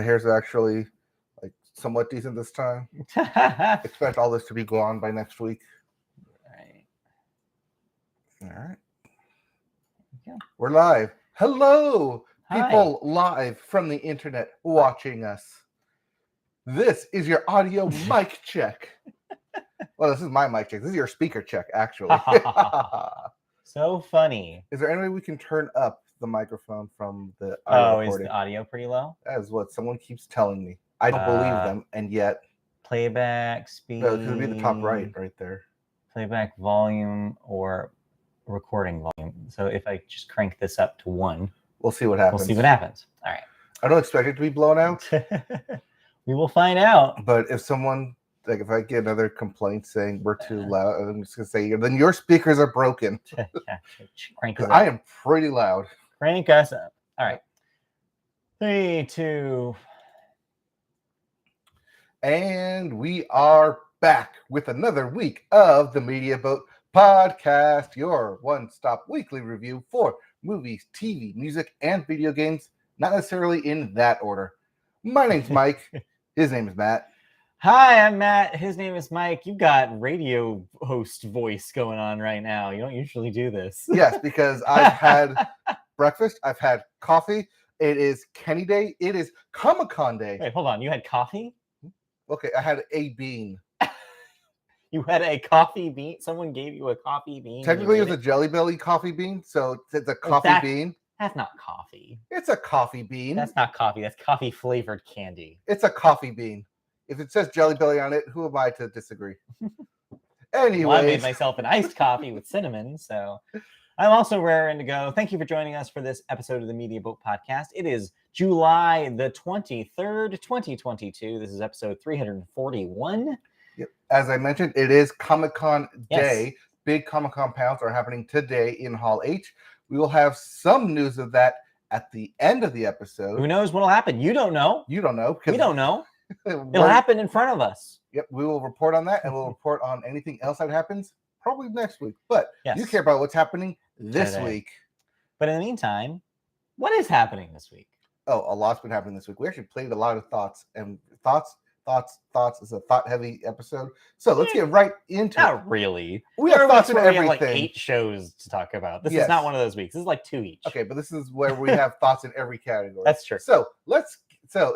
hair's actually like somewhat decent this time. Expect all this to be gone by next week. Right. All right. Yeah. We're live. Hello, Hi. people live from the internet watching us. This is your audio mic check. Well, this is my mic check. This is your speaker check, actually. So funny. Is there any way we can turn up the microphone from the audio Oh, recording? is the audio pretty low? That is what someone keeps telling me. I don't believe them, and yet Playback speed. no, it could be the top right there. Playback volume or recording volume. So if I just crank this up to 1, We'll see what happens. we'll see what happens. All right. I don't expect it to be blown out, We will find out. but if I get another complaint saying we're too loud, I'm just gonna say then your speakers are broken. Yeah, crank us Because I up. am pretty loud. Crank us up. All right. 3, 2. And we are back with another week of the Media Boat Podcast, your one-stop weekly review for movies, TV, music, and video games, not necessarily in that order. My name's Mike. His name is Matt. Hi, I'm Matt. His name is Mike. You've got radio host voice going on right now. You don't usually do this. Yes, because I've had breakfast. I've had coffee. It is Kenny Day. It is Comic-Con Day. Wait, hold on. You had coffee? Okay, I had a bean. You had a coffee bean? Someone gave you a coffee bean? Technically, it was a Jelly Belly coffee bean, so it's a coffee bean. That's not coffee. It's a coffee bean. That's not coffee. That's coffee flavored candy. It's a coffee bean. If it says Jelly Belly on it, who am I to disagree? Anyway, Well, I made myself an iced coffee with cinnamon, so I'm also raring to go. Thank you for joining us for this episode of the Media Boat Podcast. It is July the 23rd, 2022. This is episode 341. Yep. As I mentioned, it is Comic-Con Day. Yes. Big Comic-Con panels are happening today in Hall H. We will have some news of that at the end of the episode. Who knows what'll happen? You don't know. You don't know. We don't know. It'll happen in front of us. Yep, we will report on that, and we'll report on anything else that happens probably next week. But Yes. you care about what's happening this Today. week. But in the meantime, what is happening this week? Oh, a lot's been happening this week. We actually played a lot of thoughts. It's a thought-heavy episode. So let's get right into it. Not really. We have There are thoughts weeks on where we have everything. like 8 shows to talk about. This Yes. is not one of those weeks. This is like 2 each. Okay, but this is where we have thoughts in every category. That's true. So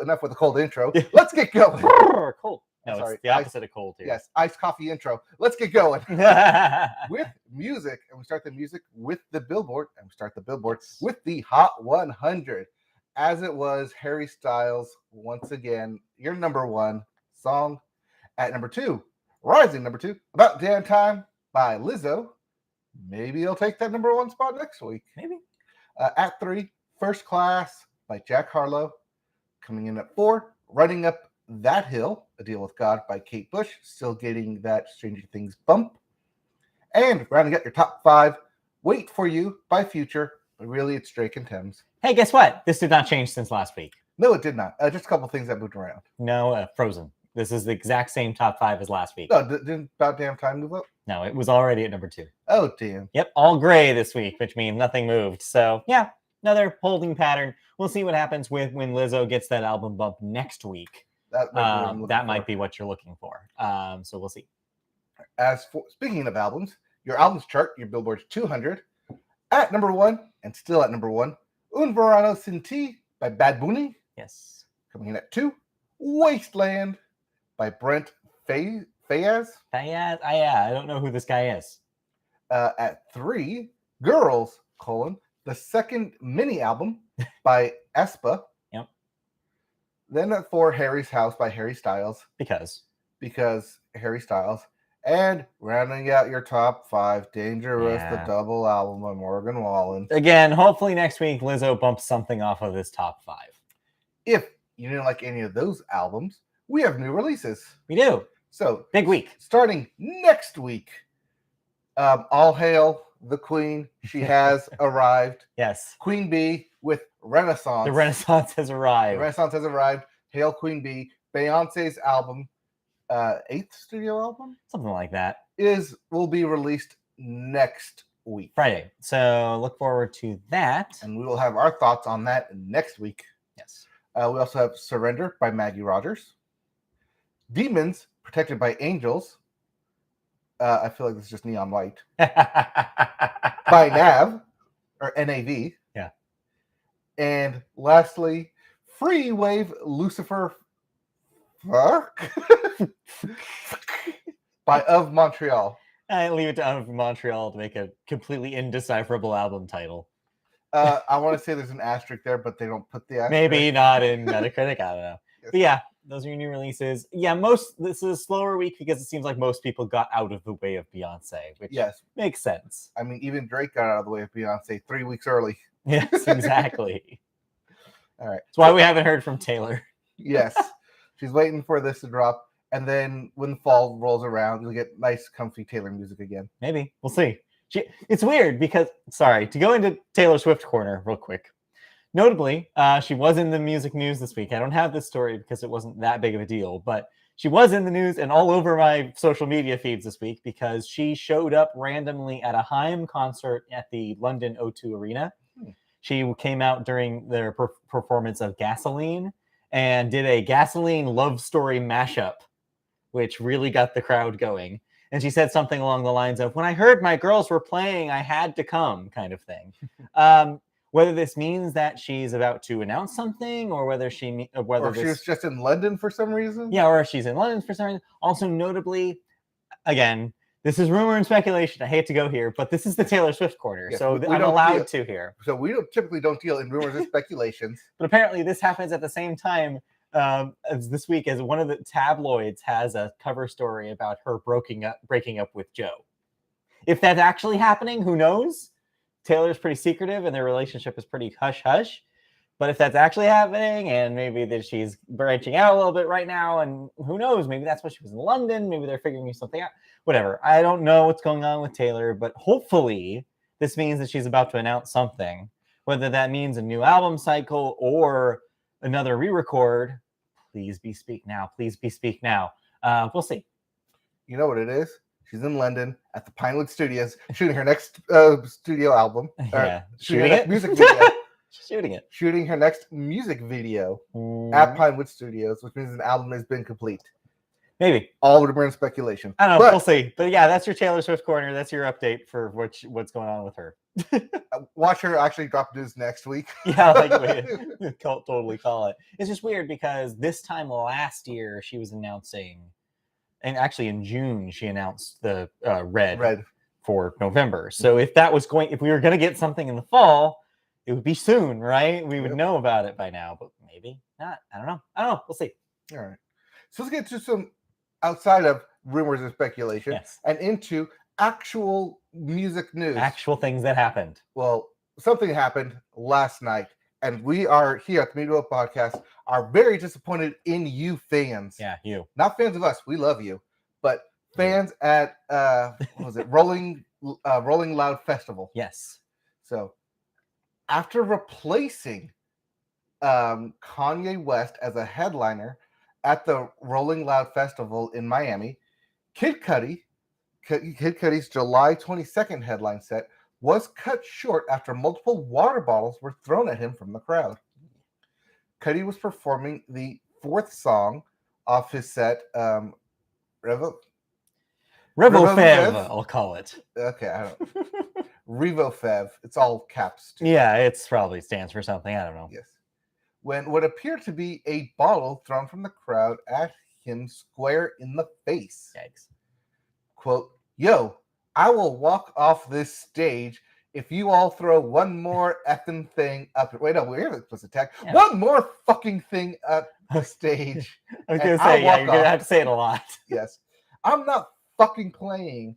enough with the cold intro. Let's get going. Cold. No, Sorry, it's the opposite of cold here. Yes, iced coffee intro. Let's get going with music, and we start the music with the Billboard, and we start the Billboard with the Hot 100. As it was, Harry Styles once again, your number one song. At number 2, rising number 2, About Damn Time by Lizzo. Maybe he'll take that number 1 spot next week. Maybe. At 3, First Class by Jack Harlow. Coming in at 4, Running Up That Hill, A Deal with God by Kate Bush. Still getting that Stranger Things bump. And rounding out your top 5, Wait For You by Future. But really, it's Drake and Thames. Hey, guess what? This did not change since last week. No, it did not. Just a couple things that moved around. No, Frozen. This is the exact same top 5 as last week. No, didn't About Damn Time move up? No, it was already at number 2. Oh, damn. Yep, all gray this week, which means nothing moved. So, yeah, another holding pattern. We'll see what happens with when Lizzo gets that album bump next week. That Might be what you're looking for. So we'll see. As for speaking of albums, your albums chart, your Billboard 200, at number 1 and still at number 1, Un Verano Sin Ti by Bad Bunny. Yes. Coming in at 2, Wasteland by Brent Fayez. I don't know who this guy is. At 3, Girls, the second mini album by Espa. Yep. Then at 4, Harry's House by Harry Styles. Because Harry Styles. And rounding out your top 5, Dangerous, Yeah. the double album by Morgan Wallen. again, hopefully next week Lizzo bumps something off of this top 5. If you didn't like any of those albums, we have new releases. We do. So Big week. starting next week, all hail the Queen. She has arrived. Yes. Queen Bee with Renaissance. The Renaissance has The arrived. Renaissance has arrived. Hail Queen Bee. Beyonce's album, 8th studio album, Something like that. will be released next week. Friday. So look forward to that. And we will have our thoughts on that next week. Yes. We also have Surrender by Maggie Rogers. Demons, Protected by Angels. I feel like this is just Neon White. By Nav, or NAV. Yeah. And lastly, Free Wave Lucifer Fuck by Of Montreal. I leave it to Of Montreal to make a completely indecipherable album title. I want to say there's an asterisk there, but they don't put the asterisk. Maybe not in Metacritic. I don't know. Yes. But yeah, those are your new releases. Yeah, this is a slower week because it seems like most people got out of the way of Beyonce, which Yes. makes sense. I mean, even Drake got out of the way of Beyonce 3 weeks early. Yes, exactly. All right. That's why we haven't heard from Taylor. Yes. She's waiting for this to drop. And then when the fall rolls around, you'll get nice, comfy Taylor music again. Maybe. We'll see. It's weird because, sorry, to go into Taylor Swift corner real quick. Notably, she was in the music news this week. I don't have this story because it wasn't that big of a deal, but she was in the news and all over my social media feeds this week because she showed up randomly at a Haim concert at the London O2 Arena. She came out during their performance of Gasoline and did a Gasoline love story mashup, which really got the crowd going. And she said something along the lines of, when I heard my girls were playing, I had to come, kind of thing. Whether this means that she's about to announce something or whether she was just in London for some reason. Yeah, or she's in London for some reason. Also, notably, again, this is rumor and speculation. I hate to go here, but this is the Taylor Swift corner. Yes, so we I'm don't allowed to here. So we typically don't deal in rumors and speculations. But apparently this happens at the same time as this week as one of the tabloids has a cover story about her breaking up with Joe. If that's actually happening, who knows? Taylor's pretty secretive and their relationship is pretty hush-hush. But if that's actually happening and maybe that she's branching out a little bit right now and who knows, maybe that's why she was in London. Maybe they're figuring something out. Whatever. I don't know what's going on with Taylor, but hopefully this means that she's about to announce something. Whether that means a new album cycle or another re-record, please be speak now. Please be speak now. We'll see. You know what it is? She's in London at the Pinewood Studios shooting her next studio album. Yeah. Shooting her next music video. Shooting her next music video at Pinewood Studios, which means an album has been complete. Maybe. All rumor and speculation. I don't know. We'll see. But yeah, that's your Taylor Swift corner. That's your update for what's going on with her. Watch her actually drop news next week. Yeah, totally call it. It's just weird because this time last year she was announcing, and actually in June she announced the Red for November. So if we were going to get something in the fall, it would be soon, right? We would know about it by now, but maybe not. I don't know. We'll see. All right. So let's get to some outside of rumors and speculation and into actual music news. Actual things that happened. Well, something happened last night, and we are here at the Media Boat Podcast are very disappointed in you fans. Yeah, you. Not fans of us. We love you. But fans at what was it? Rolling Loud Festival. Yes. So after replacing Kanye West as a headliner at the Rolling Loud Festival in Miami, Kid Cudi's July 22nd headline set was cut short after multiple water bottles were thrown at him from the crowd. Cudi was performing the fourth song off his set, Revofev, I'll call it. Okay, I don't know. Revofev. It's all caps. Too. Yeah, it's probably stands for something. I don't know. Yes. When what appeared to be a bottle thrown from the crowd at him square in the face. Yikes. Quote, "Yo, I will walk off this stage if you all throw one more effing thing up." Wait, no, we're supposed to tag. Yeah. One more fucking thing up the stage. I was going to say, yeah, you're going to have to say it a lot. Yes. I'm not fucking playing.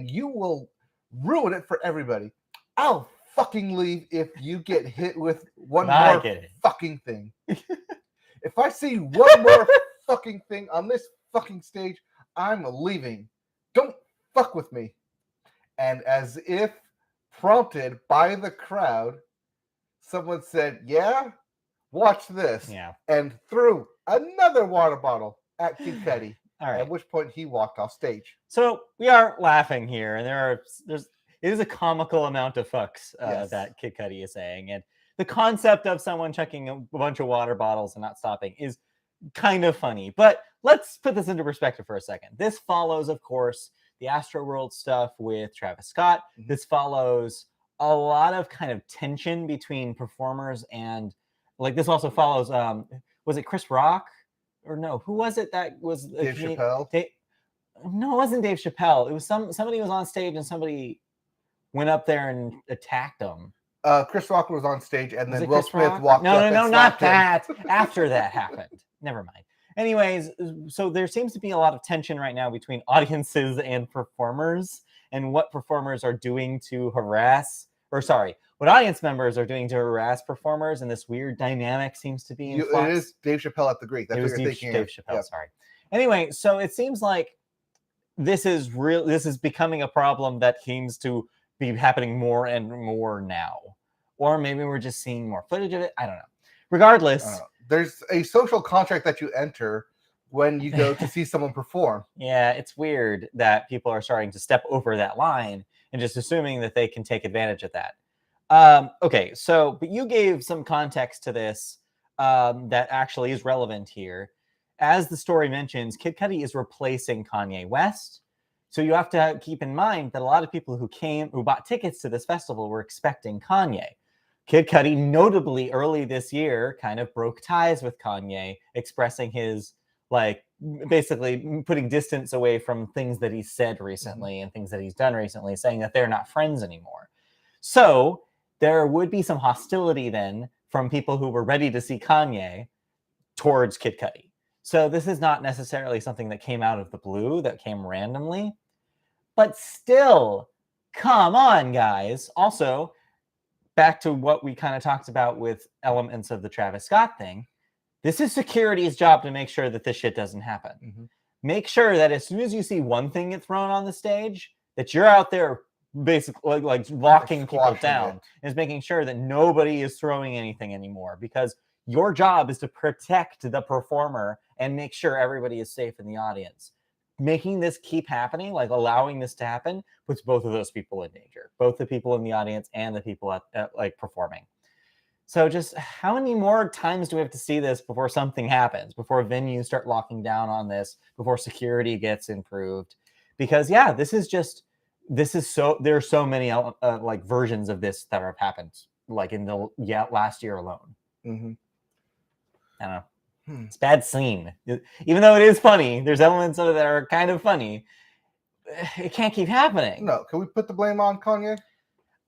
You will ruin it for everybody. I'll fucking leave if you get hit with one more fucking thing. If I see one more fucking thing on this fucking stage, I'm leaving. Don't fuck with me. And as if prompted by the crowd, someone said, "Yeah, watch this." Yeah. And threw another water bottle at Kid Cudi. All right. At which point he walked off stage. So we are laughing here, and it is a comical amount of fucks that Kid Cudi is saying, and the concept of someone checking a bunch of water bottles and not stopping is kind of funny. But let's put this into perspective for a second. This follows, of course, the Astroworld stuff with Travis Scott. Mhm. This follows a lot of kind of tension between performers and like this also follows was it Chris Rock or no, who was it that was Dave Chappelle. no, it wasn't Dave Chappelle. It was somebody was on stage and somebody went up there and attacked him. Chris Rock was on stage, and Was then it Will Chris Smith Rock? walked up. No, and not slapped him. that. After that happened. Never mind. Anyways, so there seems to be a lot of tension right now between audiences and performers and what performers are doing to harass, or sorry, what audience members are doing to harass performers, and this weird dynamic seems to be in flux. It is Dave Chappelle at the Greek. That's It what was you're Dave, thinking. Dave Chappelle, sorry. Anyway, so it seems like this is real. This is becoming a problem that seems to be happening more and more now. Or maybe we're just seeing more footage of it. I don't know. Regardless, there's a social contract that you enter when you go to see someone perform. Yeah, it's weird that people are starting to step over that line and just assuming that they can take advantage of that. Okay, so but you gave some context to this that actually is relevant here. As the story mentions, Kid Cudi is replacing Kanye West. So you have to keep in mind that a lot of people who bought tickets to this festival were expecting Kanye. Kid Cudi, notably early this year, kind of broke ties with Kanye, expressing his, like, basically putting distance away from things that he said recently and things that he's done recently, saying that they're not friends anymore. So there would be some hostility then from people who were ready to see Kanye towards Kid Cudi. So this is not necessarily something that came out of the blue, that came randomly. But still, come on, guys. Also, back to what we kind of talked about with elements of the Travis Scott thing, this is security's job to make sure that this shit doesn't happen. Mm-hmm. Make sure that as soon as you see one thing get thrown on the stage, that you're out there basically like locking people down. Is making sure that nobody is throwing anything anymore, because your job is to protect the performer and make sure everybody is safe in the audience. Making this keep happening, like allowing this to happen, puts both of those people in danger, both the people in the audience and the people at like performing. So just how many more times do we have to see this before something happens, before venues start locking down on this, before security gets improved? Because yeah, there are so many like versions of this that have happened like in the last year alone. Mm-hmm. I don't know. It's a bad scene. Even though it is funny, there's elements of it that are kind of funny. It can't keep happening. No, can we put the blame on Kanye?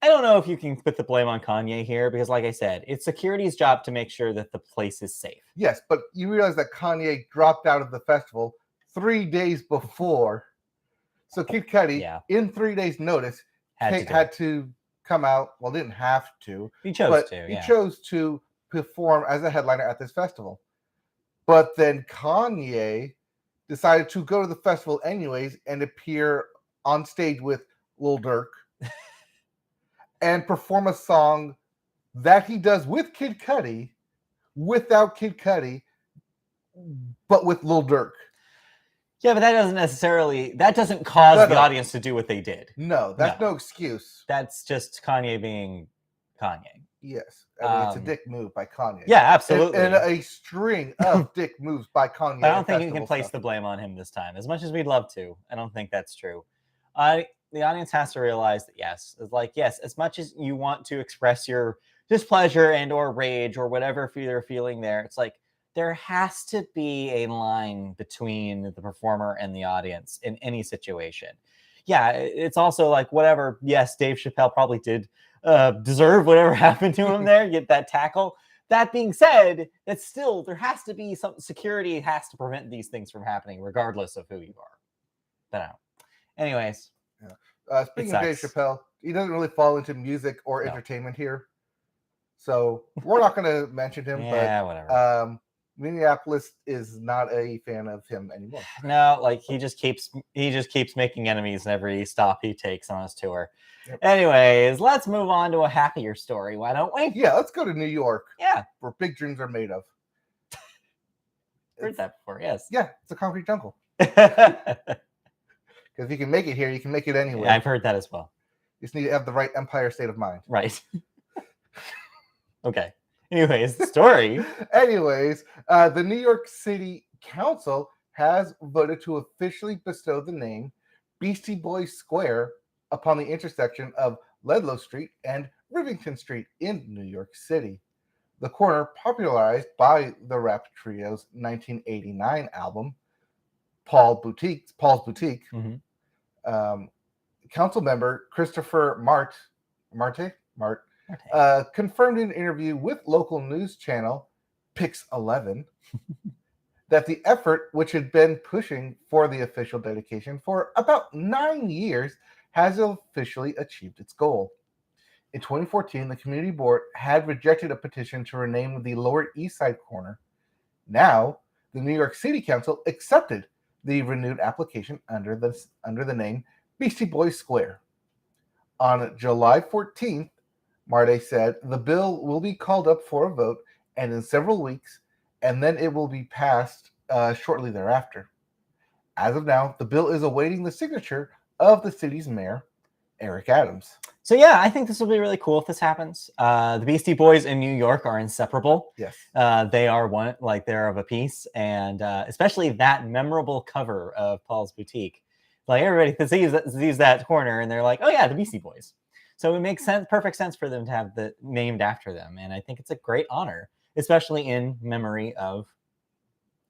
I don't know if you can put the blame on Kanye here, because like I said, it's security's job to make sure that the place is safe. Yes, but you realize that Kanye dropped out of the festival 3 days before. So Kid Cudi, in 3 days' notice, had to come out. Well, didn't have to. He chose to. He chose to perform as a headliner at this festival. But then Kanye decided to go to the festival anyways and appear on stage with Lil Durk and perform a song that he does with Kid Cudi, without Kid Cudi, but with Lil Durk. Yeah, but that doesn't cause the audience to do what they did. No, that's no excuse. That's just Kanye being Kanye. Yes. I mean, it's a dick move by Kanye. Yeah, absolutely. And a string of dick moves by Kanye. I don't think you can place the blame on him this time, as much as we'd love to. I don't think that's true. The audience has to realize that, yes, as much as you want to express your displeasure and or rage or whatever you're feeling there, it's like there has to be a line between the performer and the audience in any situation. Yeah, it's also like whatever. Yes, Dave Chappelle probably did deserve whatever happened to him there, get that tackle. That being said, that still there has to be some security has to prevent these things from happening, regardless of who you are. But no. Anyways. Yeah. Speaking of Dave Chappelle, he doesn't really fall into music or entertainment here. So we're not going to mention him. Yeah, but, whatever. Minneapolis is not a fan of him anymore. No, like he just keeps making enemies in every stop he takes on his tour. Yep. Anyways, let's move on to a happier story. Why don't we? Yeah, let's go to New York. Yeah, where big dreams are made of. Heard that before? Yes. Yeah, it's a concrete jungle. Because if you can make it here, you can make it anywhere. Yeah, I've heard that as well. You just need to have the right Empire state of mind. Right. Okay. Anyways, the story. Anyways, the New York City Council has voted to officially bestow the name Beastie Boys Square upon the intersection of Ludlow Street and Rivington Street in New York City. The corner, popularized by the rap trio's 1989 album, Paul's Boutique, Mhm. Council member Christopher Marte confirmed in an interview with local news channel Pix 11 that the effort, which had been pushing for the official dedication for about 9 years, has officially achieved its goal. In 2014, the community board had rejected a petition to rename the Lower East Side corner. Now, the New York City Council accepted the renewed application under the name Beastie Boys Square. On July 14th, Marte said the bill will be called up for a vote and in several weeks, and then it will be passed shortly thereafter. As of now, the bill is awaiting the signature of the city's mayor, Eric Adams. So yeah, I think this will be really cool if this happens. The Beastie Boys in New York are inseparable. Yes. They are one, like they're of a piece, and especially that memorable cover of Paul's Boutique. Like everybody sees that corner, and they're like, "Oh yeah, the Beastie Boys." So it makes perfect sense for them to have the named after them, and I think it's a great honor, especially in memory of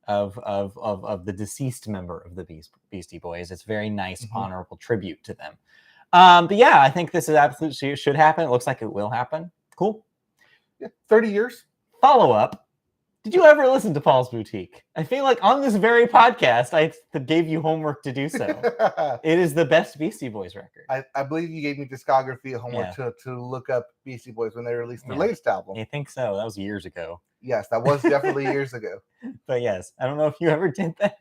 the deceased member of the Beastie Boys. It's a very nice, honorable tribute to them. But yeah, I think this is absolutely should happen. It looks like it will happen. Cool. Yeah, 30 years. Follow up. Did you ever listen to Paul's Boutique? I feel like on this very podcast, I gave you homework to do so. It is the best Beastie Boys record. I believe you gave me discography homework to look up Beastie Boys when they released their latest album. I think so. That was years ago. Yes, that was definitely years ago. But yes, I don't know if you ever did that.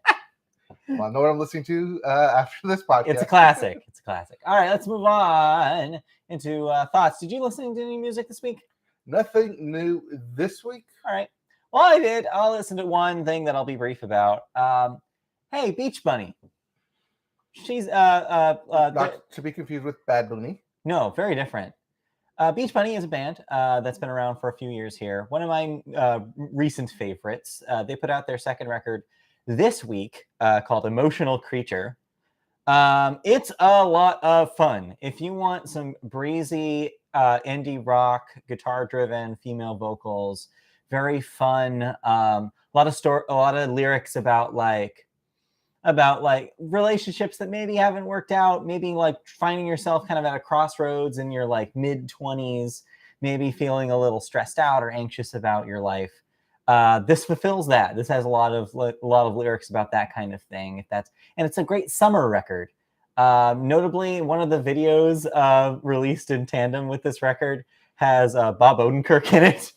Well, I know what I'm listening to after this podcast. It's a classic. It's a classic. All right, let's move on into thoughts. Did you listen to any music this week? Nothing new this week. All right. Well, I did. I'll listen to one thing that I'll be brief about. Hey, Beach Bunny. She's not to be confused with Bad Bunny. No, very different. Beach Bunny is a band that's been around for a few years here. One of my recent favorites. They put out their second record this week called Emotional Creature. It's a lot of fun. If you want some breezy indie rock, guitar-driven female vocals, very fun. A lot of lyrics about relationships that maybe haven't worked out, maybe like finding yourself kind of at a crossroads in your like mid-20s, maybe feeling a little stressed out or anxious about your life. This fulfills that. This has a lot of lyrics about that kind of thing. And it's a great summer record. Notably, one of the videos released in tandem with this record has Bob Odenkirk in it.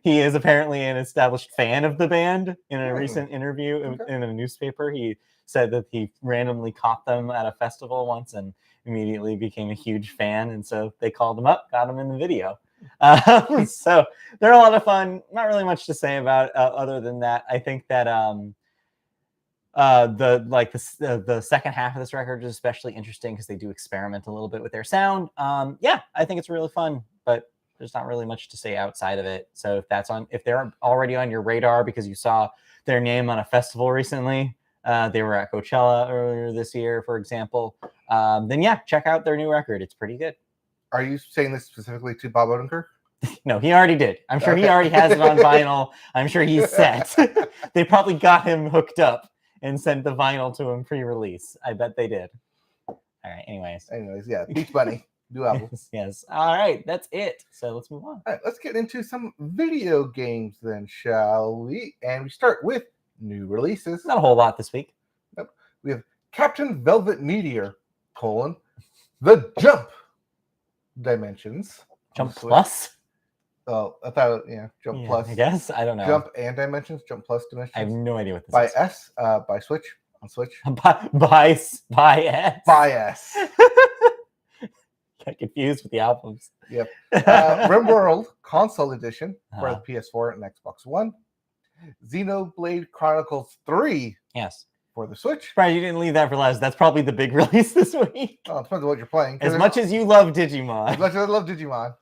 He is apparently an established fan of the band. In a recent interview in a newspaper, he said that he randomly caught them at a festival once and immediately became a huge fan. And so they called him up, got him in the video. So they're a lot of fun. Not really much to say about it, other than that. I think that the second half of this record is especially interesting because they do experiment a little bit with their sound. Yeah, I think it's really fun, but there's not really much to say outside of it. So if they're already on your radar because you saw their name on a festival recently, they were at Coachella earlier this year, for example, then yeah, check out their new record. It's pretty good. Are you saying this specifically to Bob Odenkirk? No, he already did. I'm sure he already has it on vinyl. I'm sure he's set. They probably got him hooked up and sent the vinyl to him pre-release. I bet they did. All right. Anyways, yeah. Beach Bunny, new album. Yes. All right. That's it. So let's move on. All right. Let's get into some video games then, shall we? And we start with new releases. Not a whole lot this week. Nope. We have Captain Velvet Meteor, The Jump Dimensions. Jump Plus? Oh, I thought, Jump Plus. I guess. I don't know. Jump and Dimensions, Jump Plus Dimensions. I have no idea what this is. By Switch, on Switch. By S. By S. Got confused with the albums. Yep. RimWorld Console Edition for the PS4 and Xbox One. Xenoblade Chronicles 3. Yes. For the Switch. Right, you didn't leave that for last. That's probably the big release this week. Oh, it depends on what you're playing. As much as you love Digimon. As much as I love Digimon.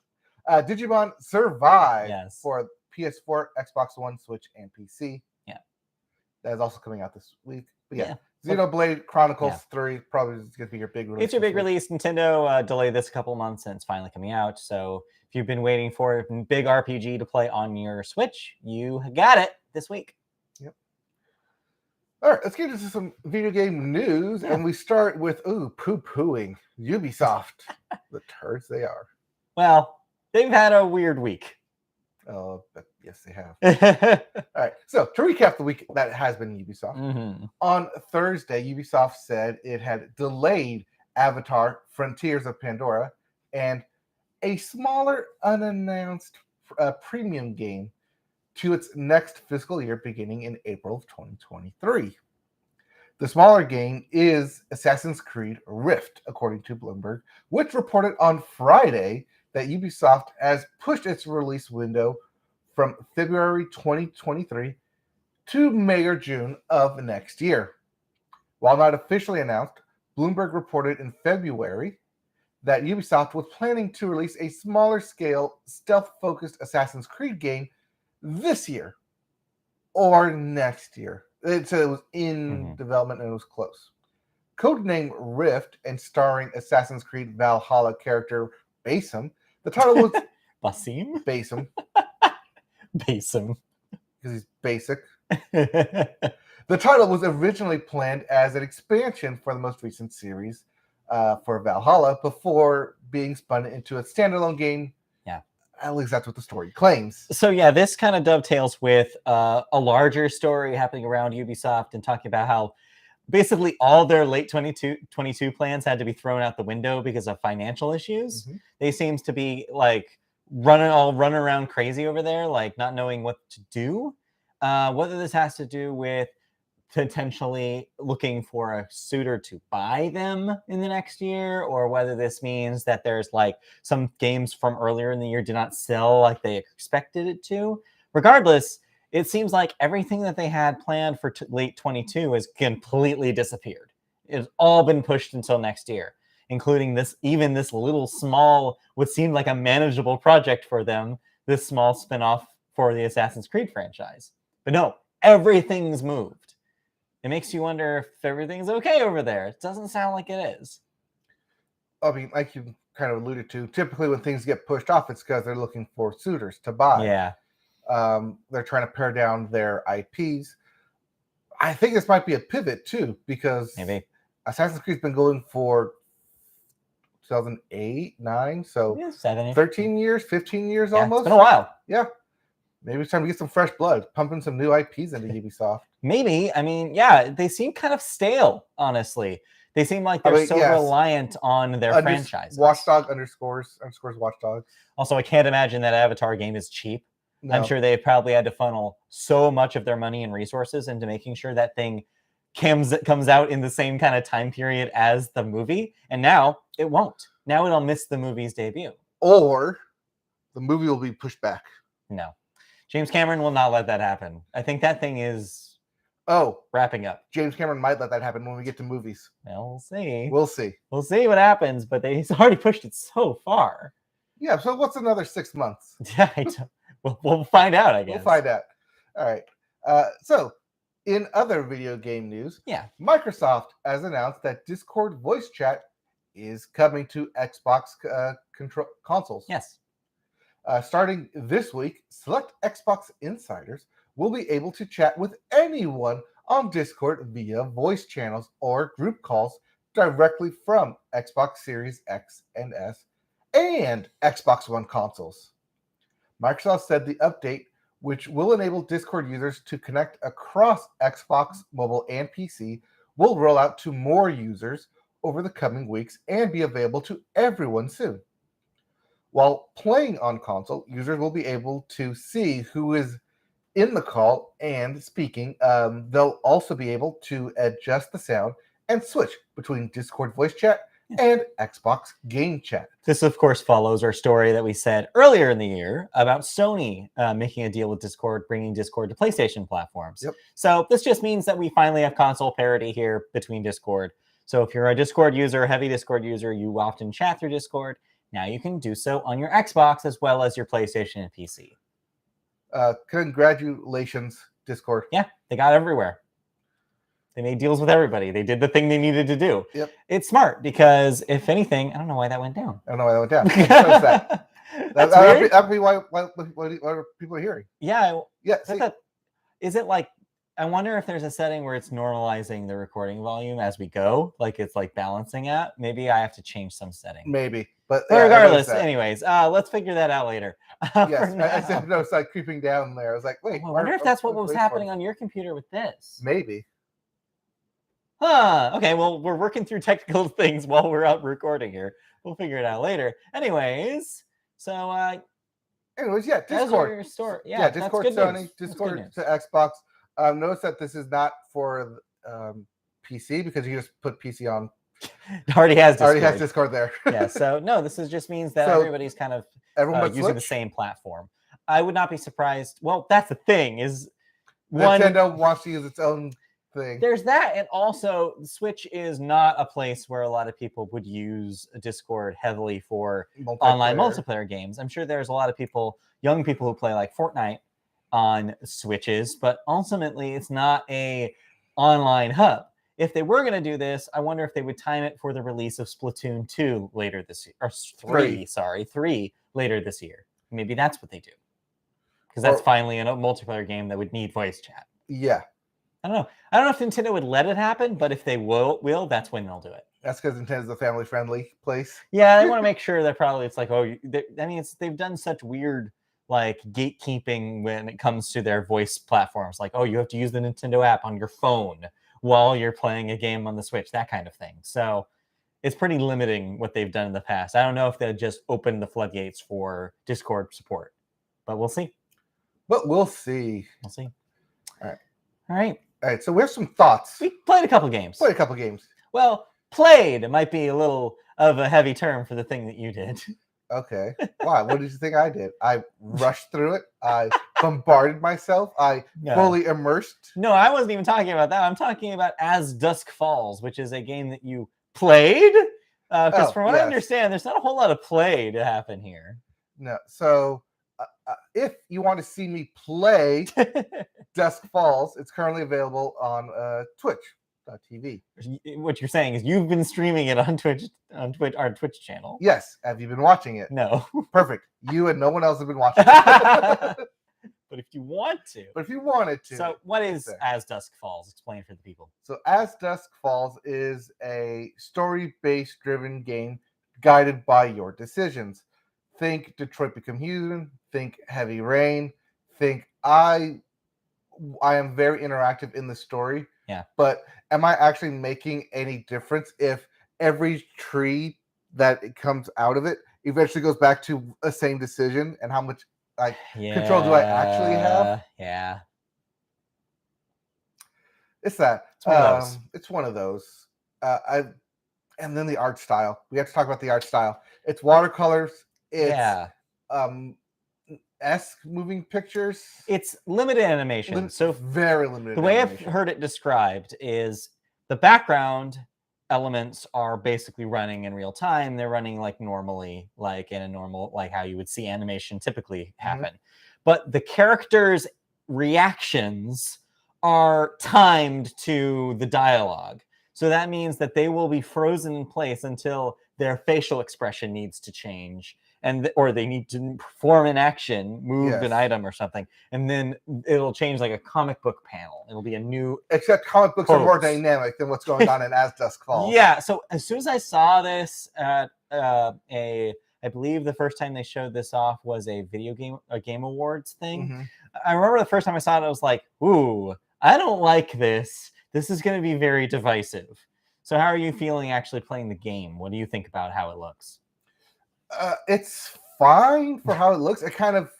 Digimon Survive Yes. for PS4, Xbox One, Switch, and PC. Yeah. That is also coming out this week. But yeah. Yeah. Xenoblade Chronicles Yeah. 3 probably is going to be your big release. It's your this big week. release. Nintendo delayed this a couple months and it's finally coming out. So if you've been waiting for a big RPG to play on your Switch, you got it this week. Yep. All right, let's get into some video game news. Yeah. And we start with, poo-pooing Ubisoft. The turds they are. Well, they've had a weird week. Oh, yes, they have. All right, so to recap the week that has been Ubisoft. Mm-hmm. On Thursday, Ubisoft said it had delayed Avatar Frontiers of Pandora and a smaller unannounced premium game to its next fiscal year beginning in April of 2023. The smaller game is Assassin's Creed Rift, according to Bloomberg, which reported on Friday that Ubisoft has pushed its release window from February 2023 to May or June of next year. While not officially announced, Bloomberg reported in February that Ubisoft was planning to release a smaller scale, stealth-focused Assassin's Creed game this year or next year. It said it was in development and it was close. Codename Rift and starring Assassin's Creed Valhalla character Basim. The title was Basim? Basim Basim. because he's basic. The title was originally planned as an expansion for the most recent series for Valhalla before being spun into a standalone game. Yeah. At least that's what the story claims. So yeah, this kind of dovetails with a larger story happening around Ubisoft and talking about how basically all their late 22 plans had to be thrown out the window because of financial issues. Mhm. They seems to be like running around crazy over there, like not knowing what to do. Whether this has to do with potentially looking for a suitor to buy them in the next year, or whether this means that there's like some games from earlier in the year did not sell like they expected it to. Regardless, it seems like everything that they had planned for late 22 has completely disappeared. It's all been pushed until next year, including this little small, what seemed like a manageable project for them, this small spinoff for the Assassin's Creed franchise. But no, everything's moved. It makes you wonder if everything's okay over there. It doesn't sound like it is. I mean, like you kind of alluded to, typically when things get pushed off, it's because they're looking for suitors to buy. Yeah. They're trying to pare down their IPs. I think this might be a pivot too, because Maybe Assassin's Creed's been going for 2008, 9, so 7, 13 years, 15 years yeah, almost. It's been a while. Yeah. Maybe it's time to get some fresh blood, pumping some new IPs into Ubisoft. Maybe. I mean, yeah, they seem kind of stale, honestly. They seem like they're reliant on their franchises. Watchdog underscores Watchdog. Also, I can't imagine that Avatar game is cheap. No. I'm sure they probably had to funnel so much of their money and resources into making sure that thing comes out in the same kind of time period as the movie. And now it won't. Now it'll miss the movie's debut. Or the movie will be pushed back. No. James Cameron will not let that happen. I think that thing is wrapping up. James Cameron might let that happen when we get to movies. Well, we'll see. We'll see. We'll see what happens, but he's already pushed it so far. Yeah, so what's another 6 months? Yeah, we'll find out, I guess. We'll find out. All right. So, in other video game news, Microsoft has announced that Discord voice chat is coming to Xbox consoles. Yes. Starting this week, select Xbox insiders will be able to chat with anyone on Discord via voice channels or group calls directly from Xbox Series X and S and Xbox One consoles. Microsoft said the update, which will enable Discord users to connect across Xbox, mobile, and PC, will roll out to more users over the coming weeks and be available to everyone soon. While playing on console, users will be able to see who is in the call and speaking. They'll also be able to adjust the sound and switch between Discord voice chat and Xbox game chat. This, of course, follows our story that we said earlier in the year about Sony making a deal with Discord, bringing Discord to PlayStation platforms. Yep. So this just means that we finally have console parity here between Discord. So if you're a Discord user, heavy Discord user, you often chat through Discord. Now you can do so on your Xbox as well as your PlayStation and PC. Congratulations, Discord. Yeah, they got everywhere. They made deals with everybody. They did the thing they needed to do. Yep. It's smart because, if anything, I don't know why that went down. I don't know why that went down. It shows that. That's That'd weird. be why people are hearing. Yeah. Yeah. Is it like, I wonder if there's a setting where it's normalizing the recording volume as we go, like it's like balancing out. Maybe I have to change some setting. Maybe, but regardless, anyways, let's figure that out later. Yes, I said no. It's like creeping down there. I was like, wait. I wonder if that's what was happening on your computer with this. Maybe. Okay, well, we're working through technical things while we're out recording here. We'll figure it out later. Anyways, so yeah, Discord. Your store. Yeah, Discord Sony, Discord to Xbox. Notice that this is not for PC because you just put PC on. It already has Discord there. Yeah, so no, this just means that everybody's kind of using the same platform. I would not be surprised. Well, that's the thing is Nintendo wants to use its own thing. There's that, and also Switch is not a place where a lot of people would use Discord heavily for online multiplayer games. I'm sure there's a lot of people, young people who play like Fortnite on Switches, but ultimately it's not a online hub. If they were going to do this, I wonder if they would time it for the release of Splatoon 2 later this year, or 3 later this year. Maybe that's what they do. Because that's finally a multiplayer game that would need voice chat. Yeah. I don't know. I don't know if Nintendo would let it happen, but if they will, that's when they'll do it. That's because Nintendo's a family-friendly place. Yeah, they want to make sure that probably it's like, they've done such weird like gatekeeping when it comes to their voice platforms. Like, you have to use the Nintendo app on your phone while you're playing a game on the Switch, that kind of thing. So it's pretty limiting what they've done in the past. I don't know if they'll just open the floodgates for Discord support, but we'll see. We'll see. All right. So we have some thoughts. We played a couple games. Well, played might be a little of a heavy term for the thing that you did. Okay. Why? What did you think I did? I rushed through it. I bombarded myself. I fully immersed. No, I wasn't even talking about that. I'm talking about As Dusk Falls, which is a game that you played. Because from what I understand, there's not a whole lot of play to happen here. No. So if you want to see me play Dusk Falls, it's currently available on Twitch.tv. What you're saying is you've been streaming it on our Twitch channel. Yes. Have you been watching it? No. Perfect. You and no one else have been watching it. But if you want to. But if you wanted to. So what is As Dusk Falls? Explain for the people. So As Dusk Falls is a story-based driven game guided by your decisions. Think Detroit Become Human. Think Heavy Rain. Think I am very interactive in the story. Yeah. But am I actually making any difference if every tree that it comes out of it eventually goes back to the same decision, and how much control do I actually have? Yeah. It's that. It's one of those. And then the art style. We have to talk about the art style. It's watercolors. It's moving pictures. It's limited animation. So very limited. The way I've heard it described is the background elements are basically running in real time. They're running like normally, like in a normal, like how you would see animation typically happen. Mm-hmm. But the characters' reactions are timed to the dialogue. So that means that they will be frozen in place until their facial expression needs to change. Or they need to perform an action, move an item or something, and then it'll change like a comic book panel. It'll be a new. Except comic books are more dynamic than what's going on in As Dusk Falls. Yeah. So as soon as I saw this at I believe the first time they showed this off was a Game Awards thing. Mm-hmm. I remember the first time I saw it, I was like, "Ooh, I don't like this. This is going to be very divisive." So how are you feeling actually playing the game? What do you think about how it looks? It's fine for how it looks. It kind of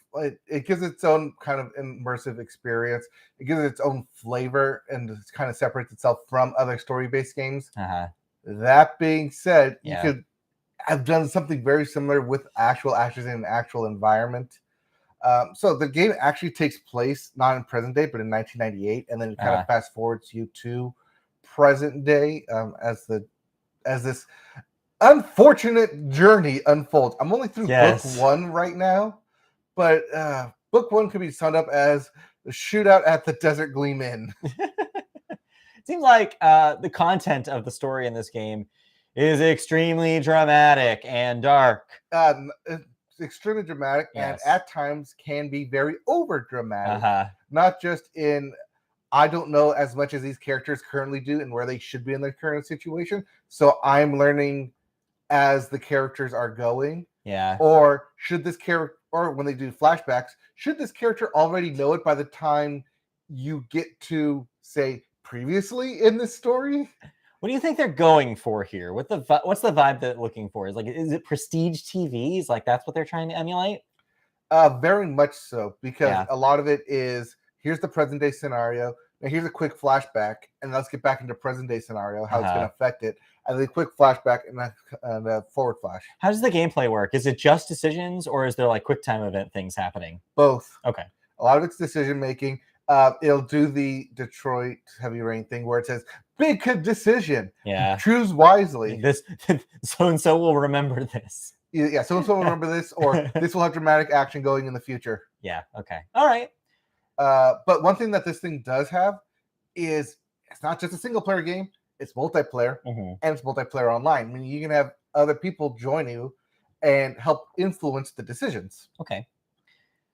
it gives its own kind of immersive experience. It gives it its own flavor, and it kind of separates itself from other story-based games. Uh-huh. That being said, you could have done something very similar with actual actors in an actual environment. So the game actually takes place not in present day, but in 1998, and then it kind of fast forwards you to present day as this. unfortunate journey unfolds. I'm only through Yes. book 1 right now, but book 1 could be summed up as the shootout at the Desert Gleam Inn. It seems like the content of the story in this game is extremely dramatic and dark. It's extremely dramatic Yes. and at times can be very over dramatic. Uh-huh. Not just in, I don't know as much as these characters currently do and where they should be in their current situation. So I'm learning as the characters are going. Yeah. Or should this character, or when they do flashbacks, should this character already know it by the time you get to, say, previously in this story? What do you think they're going for here? What's the vibe they're looking for? Is it prestige TVs? Like that's what they're trying to emulate? Very much so, because Yeah. a lot of it is, here's the present day scenario. Now here's a quick flashback, and let's get back into present day scenario, how it's going to affect it, and then a quick flashback and a forward flash. How does the gameplay work? Is it just decisions, or is there like quick time event things happening? Both. Okay. A lot of it's decision making. It'll do the Detroit Heavy Rain thing where it says, big decision. Yeah. Choose wisely. This so and so will remember this. Yeah, so will remember this, or this will have dramatic action going in the future. Yeah. Okay. All right. But one thing that this thing does have is it's not just a single player game, it's multiplayer, and it's multiplayer online. I mean, you can have other people join you and help influence the decisions. Okay.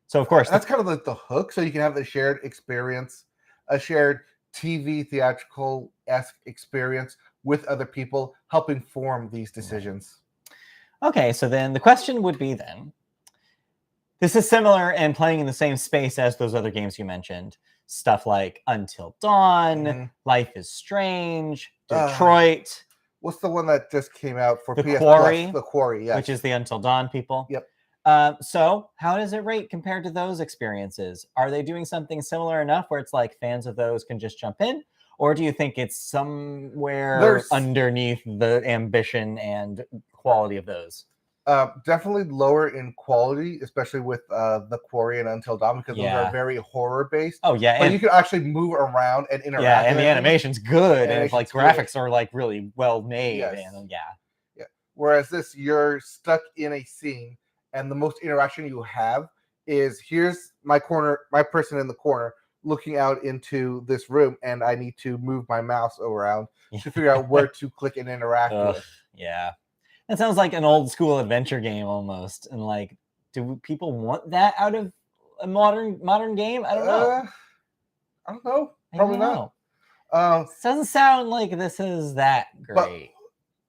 So, of course, and that's kind of like the hook. So you can have the shared experience, a shared TV theatrical-esque experience with other people helping form these decisions. Okay, so then the question would be then, this is similar and playing in the same space as those other games you mentioned. Stuff like Until Dawn, Life is Strange, Detroit. What's the one that just came out for The PS Quarry? Plus? The Quarry, yes. Which is the Until Dawn people. Yep. So how does it rate compared to those experiences? Are they doing something similar enough where it's like fans of those can just jump in? Or do you think it's somewhere underneath the ambition and quality of those? Definitely lower in quality, especially with the Quarry and Until Dawn, because those are very horror based. Oh yeah, but you can actually move around and interact. Yeah, and the animation's good, and like graphics are like really well made. Yes. And yeah. Whereas this, you're stuck in a scene, and the most interaction you have is, here's my person in the corner looking out into this room, and I need to move my mouse around to figure out where to click and interact with. Yeah. That sounds like an old school adventure game almost. And like, do people want that out of a modern game? I don't know. I don't know. Probably not. Doesn't sound like this is that great.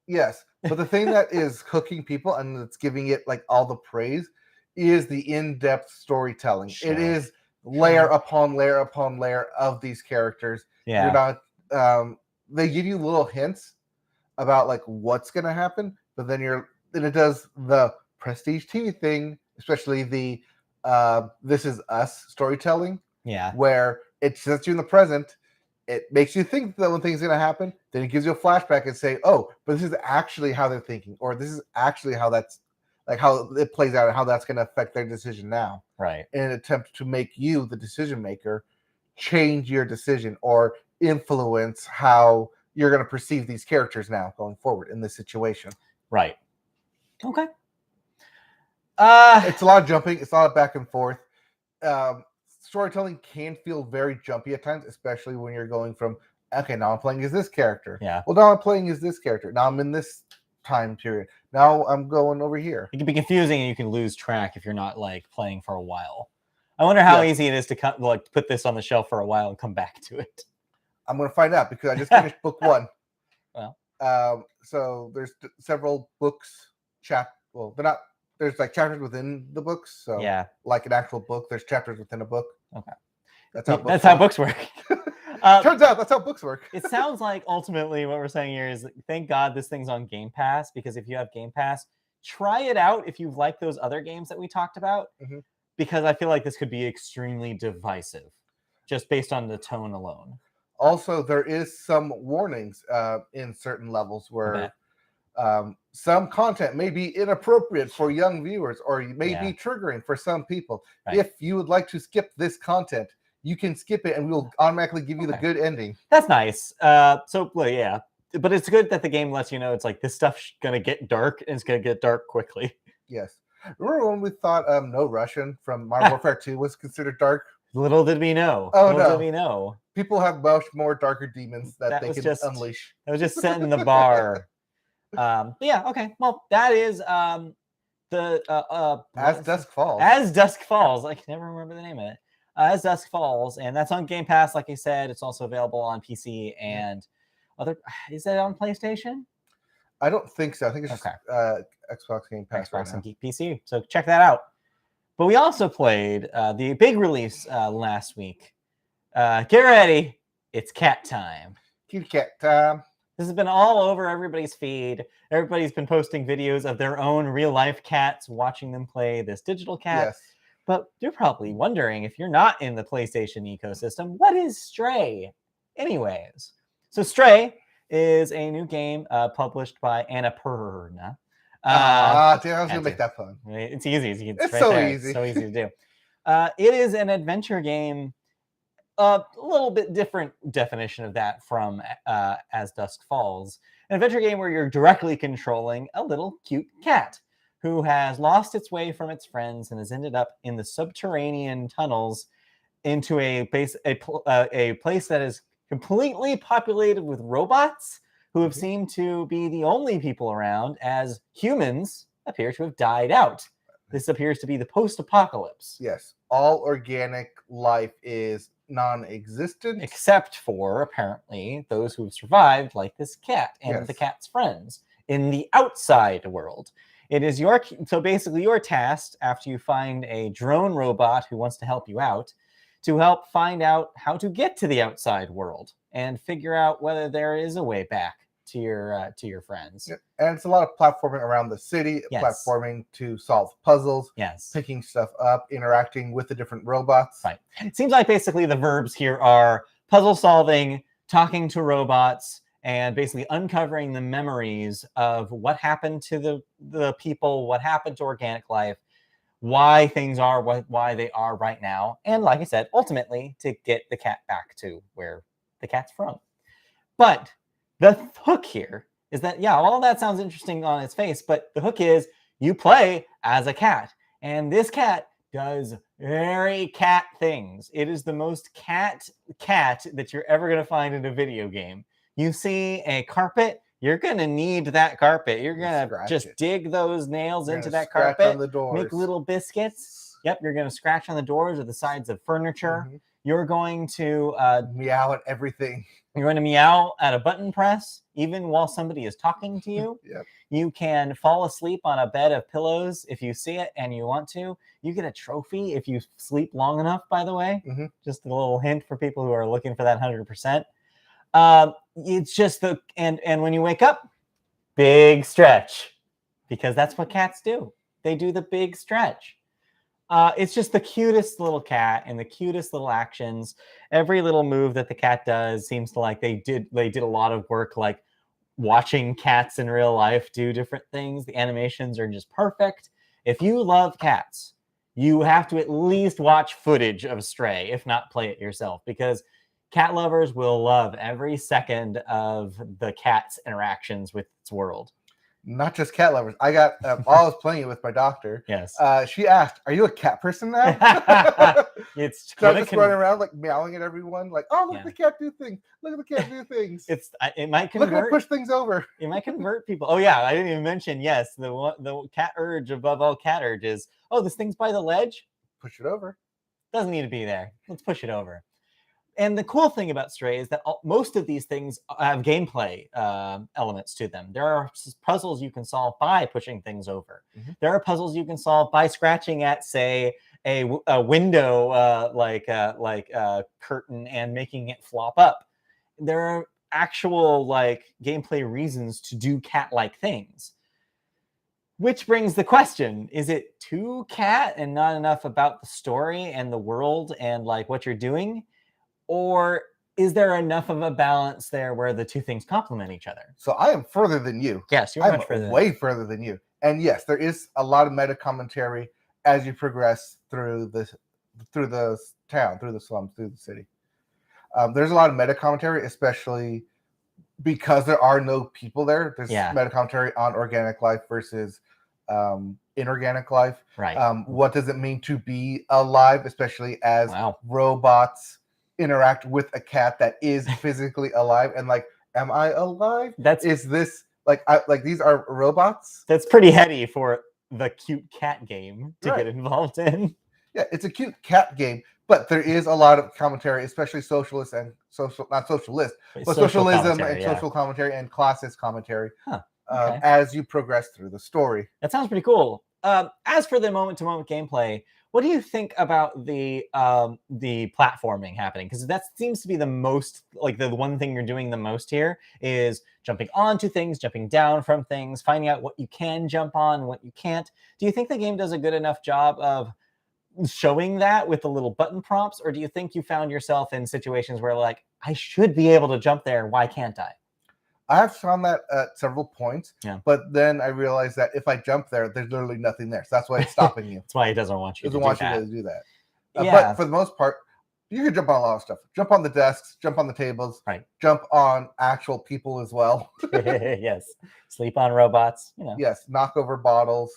Yes. But the thing that is hooking people and it's giving it like all the praise is the in-depth storytelling. Sure. It is layer upon layer upon layer of these characters. Yeah. You're not they give you little hints about like what's gonna happen, but then it does the prestige TV thing, especially the This Is Us storytelling. Yeah. Where it sets you in the present, it makes you think that one thing's gonna happen, then it gives you a flashback and say, oh, but this is actually how they're thinking, or this is actually how that's like how it plays out and how that's gonna affect their decision now. Right. In an attempt to make you, the decision maker, change your decision or influence how you're going to perceive these characters now going forward in this situation. Right. Okay. It's a lot of jumping. It's a lot of back and forth. Storytelling can feel very jumpy at times, especially when you're going from, okay, now I'm playing as this character. Yeah. Well, now I'm playing as this character. Now I'm in this time period. Now I'm going over here. It can be confusing and you can lose track if you're not like playing for a while. I wonder how easy it is to like put this on the shelf for a while and come back to it. I'm going to find out because I just finished book 1. Well, so there's several books. Well, they're not. There's like chapters within the books. So yeah, like an actual book, there's chapters within a book. Okay, that's how books work. Turns out that's how books work. It sounds like ultimately what we're saying here is, thank God this thing's on Game Pass, because if you have Game Pass, try it out if you've liked those other games that we talked about. Mm-hmm. Because I feel like this could be extremely divisive, just based on the tone alone. Also, there is some warnings in certain levels where some content may be inappropriate for young viewers or may be triggering for some people. Right. If you would like to skip this content, you can skip it and we will automatically give you the good ending. That's nice. So, yeah, but it's good that the game lets you know it's like this stuff's gonna get dark and it's gonna get dark quickly. Yes. Remember when we thought No Russian from Modern Warfare 2 was considered dark? Little did we know. Oh, Little no. did we know. People have much more darker demons that they was can just unleash. That was just setting the bar. But yeah, okay. Well, that is the As Dusk Falls. As Dusk Falls. I can never remember the name of it. As Dusk Falls, and that's on Game Pass. Like I said, it's also available on PC and other. Is that on PlayStation? I don't think so. I think it's Okay. just Xbox Game Pass Xbox right now. and Geek PC. So check that out. But we also played the big release last week. Get ready. It's cat time. Kitty cat time. This has been all over everybody's feed. Everybody's been posting videos of their own real life cats, watching them play this digital cat. Yes. But you're probably wondering, if you're not in the PlayStation ecosystem, what is Stray? Anyways, so Stray is a new game published by Annapurna. Damn, I was going to had make to. that fun. It's easy. It's right so there. easy. It's so easy to do. It is an adventure game. A little bit different definition of that from As Dusk Falls. An adventure game where you're directly controlling a little cute cat who has lost its way from its friends and has ended up in the subterranean tunnels into a place that is completely populated with robots who have seemed to be the only people around, as humans appear to have died out. This appears to be the post-apocalypse. Yes. All organic life is non-existent. Except for, apparently, those who have survived, like this cat and the Yes. cat's friends, in the outside world. It is so basically you're tasked, after you find a drone robot who wants to help you out, to help find out how to get to the outside world and figure out whether there is a way back to your friends. Yeah. And it's a lot of platforming around the city, Yes. platforming to solve puzzles, Yes. picking stuff up, interacting with the different robots. Right. It seems like basically the verbs here are puzzle solving, talking to robots, and basically uncovering the memories of what happened to the people, what happened to organic life, why things are why they are right now, and like I said, ultimately to get the cat back to where the cat's from. But the hook here is that, yeah, all that sounds interesting on its face, but the hook is you play as a cat, and this cat does very cat things. It is the most cat that you're ever going to find in a video game. You see a carpet, you're going to need that carpet. You're going to just dig those nails into that carpet, make little biscuits. Yep, you're going to scratch on the doors or the sides of furniture. Mm-hmm. You're going to meow at everything. You're going to meow at a button press, even while somebody is talking to you. Yep. You can fall asleep on a bed of pillows if you see it and you want to. You get a trophy if you sleep long enough, by the way. Mm-hmm. Just a little hint for people who are looking for that 100%. It's just and when you wake up, big stretch, because that's what cats do. They do the big stretch. It's just the cutest little cat and the cutest little actions. Every little move that the cat does seems to like they did a lot of work, like watching cats in real life do different things. The animations are just perfect. If you love cats, you have to at least watch footage of Stray, if not play it yourself, because cat lovers will love every second of the cat's interactions with its world. Not just cat lovers. I got while I was playing it with my doctor. Yes. She asked, "Are you a cat person now?" It's so I'm just running around like meowing at everyone, like, "Oh, look at the cat do things! Look at the cat do things!" It might convert. Look at her push things over. It might convert people. Oh yeah, I didn't even mention. Yes, the cat urge above all cat urges. Oh, this thing's by the ledge. Push it over. Doesn't need to be there. Let's push it over. And the cool thing about Stray is that most of these things have gameplay elements to them. There are puzzles you can solve by pushing things over. Mm-hmm. There are puzzles you can solve by scratching at, say, a window like curtain and making it flop up. There are actual like gameplay reasons to do cat-like things. Which brings the question, is it too cat and not enough about the story and the world and like what you're doing? Or is there enough of a balance there where the two things complement each other? So I am further than you. Yes, you're much further. Way further than you. And yes, there is a lot of meta commentary as you progress through the town, through the slums, through the city. There's a lot of meta commentary, especially because there are no people there. There's Yeah. meta commentary on organic life versus inorganic life. Right. What does it mean to be alive, especially as Wow. robots interact with a cat that is physically alive? And like, am I alive? Is this like these are robots? That's pretty heady for the cute cat game to Right. get involved in. Yeah, it's a cute cat game, but there is a lot of commentary, especially socialist and not socialist, but socialism and social commentary and classist commentary as you progress through the story. That sounds pretty cool. As for the moment-to-moment gameplay, what do you think about the platforming happening? Because that seems to be the most, like the one thing you're doing the most here is jumping onto things, jumping down from things, finding out what you can jump on, what you can't. Do you think the game does a good enough job of showing that with the little button prompts, or do you think you found yourself in situations where like, I should be able to jump there, why can't I? I have found that at several points, but then I realized that if I jump there, there's literally nothing there. So that's why it's stopping you. That's why it doesn't want you to do that. But for the most part, you can jump on a lot of stuff. Jump on the desks, jump on the tables, jump on actual people as well. Yes. Sleep on robots, Yes, knock over bottles,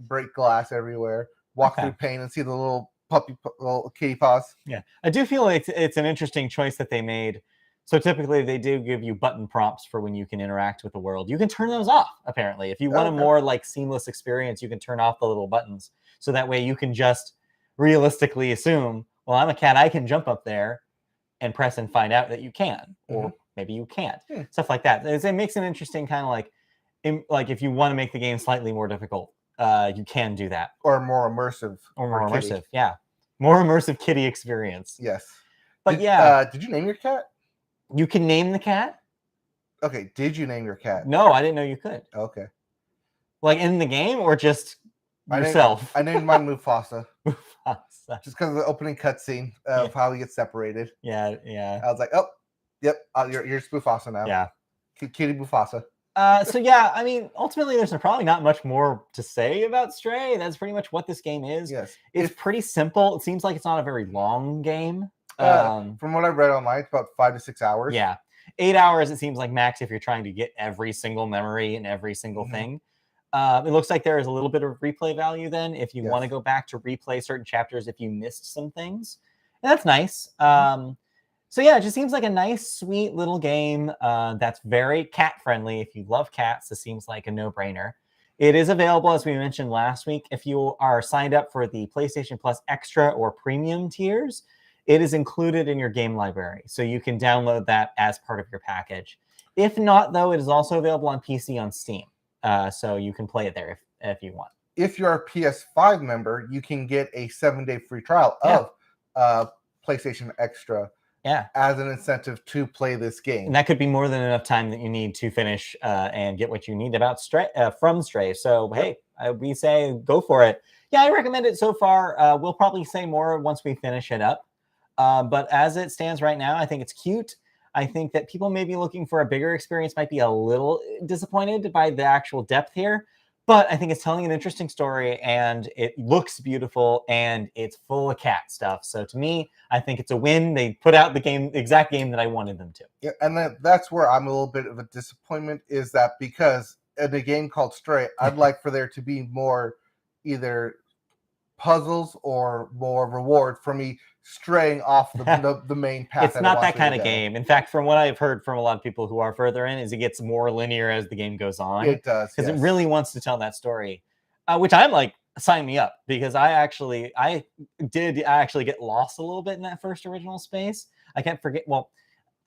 break glass everywhere, walk through paint and see the little little kitty paws. Yeah, I do feel like it's an interesting choice that they made. So typically they do give you button prompts for when you can interact with the world. You can turn those off, apparently. If you want a more like seamless experience, you can turn off the little buttons. So that way you can just realistically assume, well, I'm a cat, I can jump up there and press and find out that you can, or maybe you can't. Stuff like that. It makes an interesting kind of like if you want to make the game slightly more difficult, you can do that. Or more immersive. Yeah. More immersive kitty experience. Yes. But did you name your cat? You can name the cat? Okay, did you name your cat? No, I didn't know you could. Okay. Like in the game or just yourself? I named mine Mufasa. Mufasa. Just because of the opening cutscene of how he gets separated. Yeah. I was like, oh, yep, you're Mufasa now. Yeah. Kitty Mufasa. So yeah, I mean, ultimately, there's probably not much more to say about Stray. That's pretty much what this game is. Yes. It's pretty simple. It seems like it's not a very long game. From what I've read online, it's about 5 to 6 hours. Yeah. 8 hours, it seems like max if you're trying to get every single memory and every single thing. It looks like there is a little bit of replay value then if you want to go back to replay certain chapters if you missed some things. And that's nice. So yeah, it just seems like a nice, sweet little game that's very cat-friendly. If you love cats, this seems like a no-brainer. It is available, as we mentioned last week, if you are signed up for the PlayStation Plus Extra or Premium tiers. It is included in your game library, so you can download that as part of your package. If not, though, it is also available on PC on Steam, so you can play it there if you want. If you're a PS5 member, you can get a 7-day free trial of PlayStation Extra as an incentive to play this game. And that could be more than enough time that you need to finish and get what you need from Stray. So, hey, we say go for it. Yeah, I recommend it so far. We'll probably say more once we finish it up. But as it stands right now, I think it's cute. I think that people maybe looking for a bigger experience might be a little disappointed by the actual depth here. But I think it's telling an interesting story, and it looks beautiful, and it's full of cat stuff. So to me, I think it's a win. They put out the exact game that I wanted them to. Yeah, and that's where I'm a little bit of a disappointment, is that because in a game called Stray, I'd like for there to be more either puzzles or more reward for me straying off the main path. It's not that kind of game. In fact, from what I've heard from a lot of people who are further in, is it gets more linear as the game goes on. It does, because it really wants to tell that story, which I'm like, sign me up, because I did get lost a little bit in that first original space. I can't forget. Well,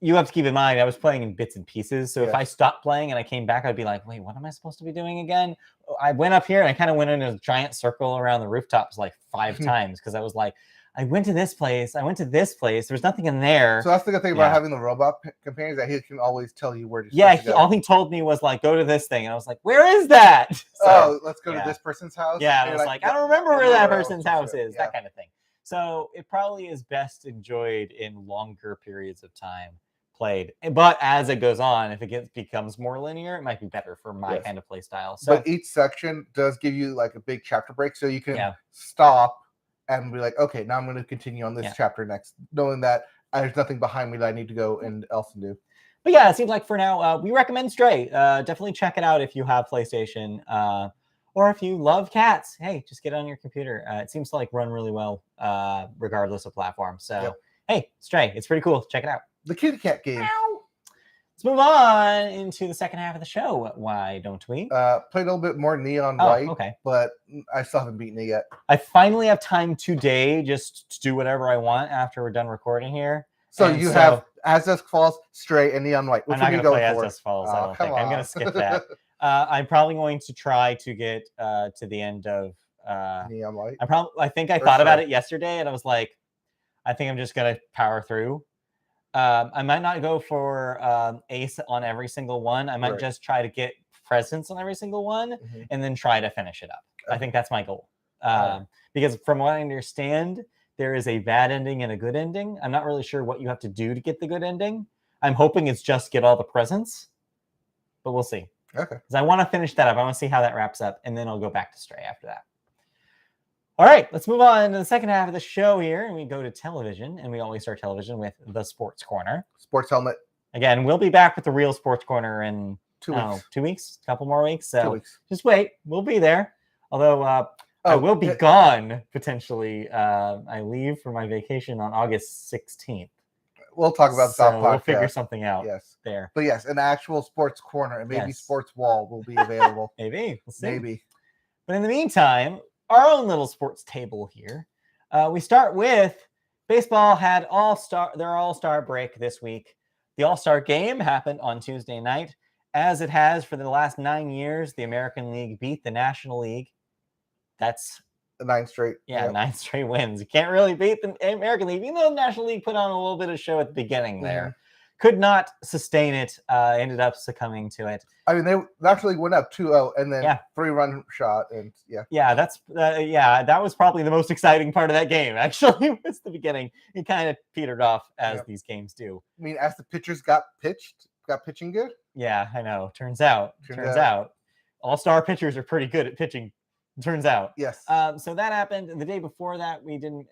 you have to keep in mind, I was playing in bits and pieces. So if I stopped playing and I came back, I'd be like, wait, what am I supposed to be doing again? I went up here and I kind of went in a giant circle around the rooftops like 5 times, because I was like, I went to this place. I went to this place. There's nothing in there. So that's the good thing about having the robot companions, that he can always tell you where to go. All he told me was like, go to this thing. And I was like, where is that? So, let's go to this person's house. Yeah, I was like, I don't remember where that person's house is. That kind of thing. So it probably is best enjoyed in longer periods of time played. But as it goes on, if it becomes more linear, it might be better for my kind of play style. So, but each section does give you like a big chapter break, so you can stop and be like, okay, now I'm going to continue on this chapter next, knowing that there's nothing behind me that I need to go and do. But yeah, it seems like for now, we recommend Stray. Definitely check it out if you have PlayStation. Or if you love cats, hey, just get it on your computer. It seems to like run really well, regardless of platform. So, Yep. hey, Stray, it's pretty cool. Check it out. The kitty cat game. Let's move on into the second half of the show. Why don't we? Played a little bit more Neon Oh, White, okay. but I still haven't beaten it yet. I finally have time today just to do whatever I want after we're done recording here. So And you have As Dusk Falls, Stray, and Neon White. Which I'm not one going are to you play going As for? Dusk Falls. I Oh, don't come think. I'm going on. to skip that. I'm probably going to try to get to the end of. Neon White. I think I Or thought about Stray. it yesterday, and I was like, I think I'm just going to power through. I might not go for ace on every single one. I might Right. just try to get presence on every single one, Mhm. and then try to finish it up. I Okay. think that's my goal. Alright. Because from what I understand, there is a bad ending and a good ending. I'm not really sure what you have to do to get the good ending. I'm hoping it's just get all the presents, but we'll see. Okay. Because I want to finish that up. I want to see how that wraps up, and then I'll go back to Stray after that. All right, let's move on to the second half of the show here, and we go to television, and we always start television with the Sports Corner. Sports Helmet. Again, we'll be back with the real Sports Corner in 2 weeks. 2 weeks, a couple more weeks. So 2 weeks. just wait, we'll be there. Although I will be gone potentially. I leave for my vacation on August 16th. We'll talk about the top podcast. We'll figure something out Yes. there. But yes, an actual sports corner and maybe Yes. sports wall will be available. Maybe. We'll see. Maybe. But in the meantime, our own little sports table here. We start with baseball had their all-star break this week. The all-star game happened on Tuesday night. As it has for the last 9 years, the American League beat the National League. That's 9 straight. yeah, Yep. 9 straight wins. You can't really beat the American League, even though the National League put on a little bit of show at the beginning there. Could not sustain it. Ended up succumbing to it. I mean, they actually went up 2-0 and then Yeah. 3-run shot. And yeah. Yeah, that's that was probably the most exciting part of that game. Actually, was the beginning. It kind of petered off as Yep. these games do. I mean, as the pitchers got pitching good. Yeah, I know. Turns out, all-star pitchers are pretty good at pitching. Turns out. Yes. So that happened. The day before that, we didn't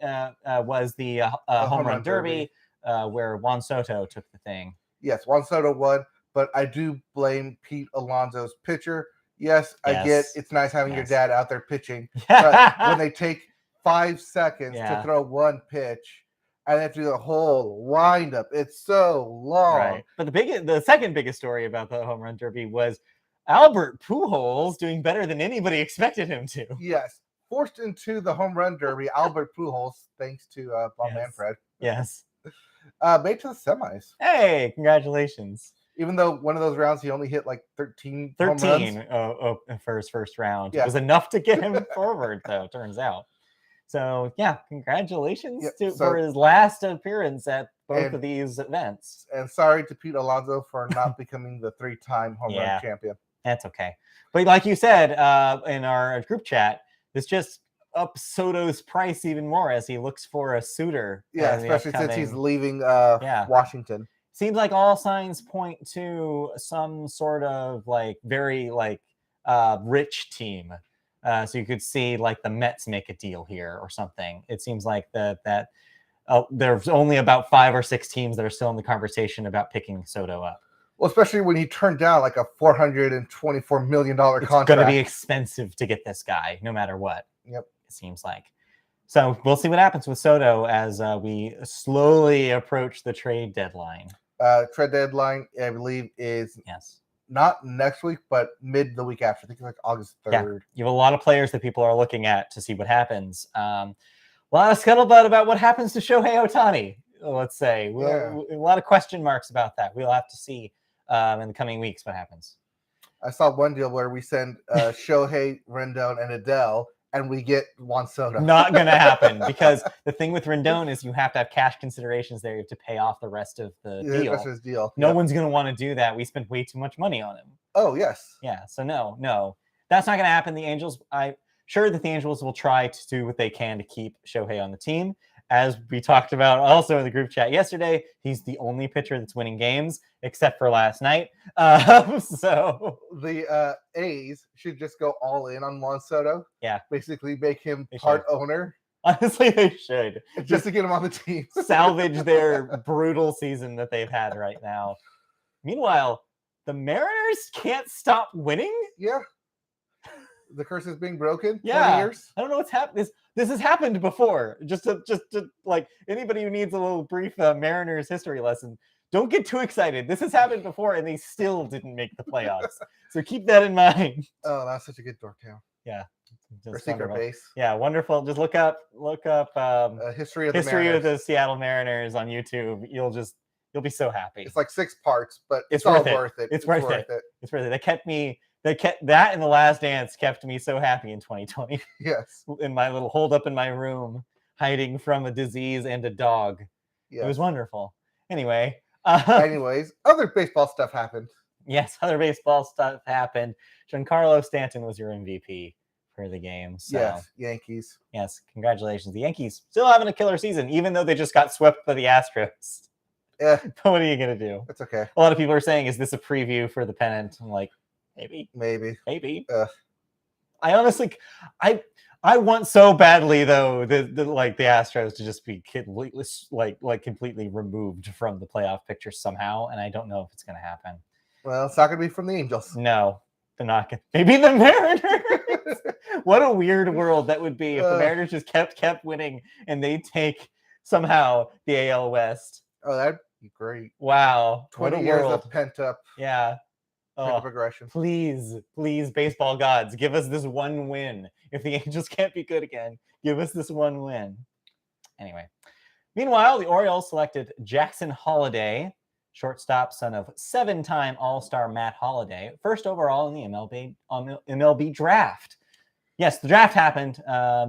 was the home run derby, where Juan Soto took the thing. Yes, Juan Soto won, but I do blame Pete Alonso's pitcher. Yes, I get Yes. it's nice having your Yes. dad out there pitching, but when they take 5 seconds Yeah. to throw one pitch and they have to do the whole windup, it's so long. Right. But the second biggest story about the home run derby was Albert Pujols doing better than anybody expected him to. Yes, forced into the home run derby, Albert Pujols, thanks to Bob Yes. Manfred, Yes. made to the semis. Hey, congratulations. Even though one of those rounds he only hit like 13 home 13 runs. for his first round. Yeah. It was enough to get him forward, though, turns out. So, yeah, congratulations Yep, for his last appearance at both and- of these events. And sorry to Pete Alonso for not becoming the 3-time home Yeah. run champion. That's okay. But like you said in our group chat, this just ups Soto's price even more as he looks for a suitor. Yeah, in the especially since he's upcoming- leaving Yeah. Washington. Seems like all signs point to some sort of like very rich team. So you could see like the Mets make a deal here or something. It seems like that there's only about 5 or 6 teams that are still in the conversation about picking Soto up. Well, especially when he turned down like a $424 million It's contract. going to be expensive to get this guy, no matter what. Yep. It seems like. So we'll see what happens with Soto as we slowly approach the trade deadline. Trade deadline, I believe, is Yes. not next week, but mid the week after. I think it's like August 3rd. You have a lot of players that people are looking at to see what happens. A lot of scuttlebutt about what happens to Shohei Ohtani, let's say. A lot of question marks about that. We'll have to see in the coming weeks what happens. I saw one deal where we send Shohei, Rendon, and Adele, and we get Juan Soto. Not going to happen because the thing with Rendon is you have to have cash considerations there. You have to pay off the rest of the deal. That's his deal. No Yep. one's going to want to do that. We spent way too much money on him. Oh, yes. Yeah, so no, that's not going to happen. The Angels, I'm sure that the Angels will try to do what they can to keep Shohei on the team. As we talked about also in the group chat yesterday, he's the only pitcher that's winning games except for last night. So The A's should just go all in on Juan Soto. Yeah. Basically make him They part should. owner honestly, they should just to get him on the team. salvage their brutal season that they've had right now. Meanwhile, the Mariners can't stop winning. Yeah. The curse is being broken. 20 Yeah. years. I don't know what's happened. This has happened before. Just to like anybody who needs a little brief Mariners history lesson, don't get too excited. This has happened before, and they still didn't make the playoffs. So keep that in mind. Oh, that's such a good Dorktown. Yeah. Or Just secret wonderful. base. Yeah, wonderful. Just look up History of the history Mariners. of the Seattle Mariners on YouTube. You'll be so happy. It's like 6 parts, but It's all worth it. worth it. It's worth it. It's worth it. That and The Last Dance kept me so happy in 2020. Yes. In my little hold up in my room, hiding from a disease and a dog. Yes. It was wonderful. Anyway. Anyways, other baseball stuff happened. Yes, other baseball stuff happened. Giancarlo Stanton was your MVP for the game. So, Yes, Yankees. yes, congratulations. The Yankees still having a killer season, even though they just got swept by the Astros. Yeah, But what are you going to do? it's okay. A lot of people are saying, is this a preview for the pennant? I'm like, maybe. Maybe. I honestly, I want so badly though the Astros to just be completely removed from the playoff picture somehow, and I don't know if it's going to happen. Well, it's not going to be from the Angels. No, they're not going. Maybe the Mariners. What a weird world that would be if the Mariners just kept winning and they take somehow the AL West. Oh, that'd be great. Wow, 20 what a years world. of pent up Yeah. progression. Please, baseball gods, give us this one win. If the Angels can't be good again, give us this one win. Anyway, meanwhile, the Orioles selected Jackson Holliday, shortstop, son of 7-time All-Star Matt Holliday, first overall in the MLB draft. Yes, the draft happened.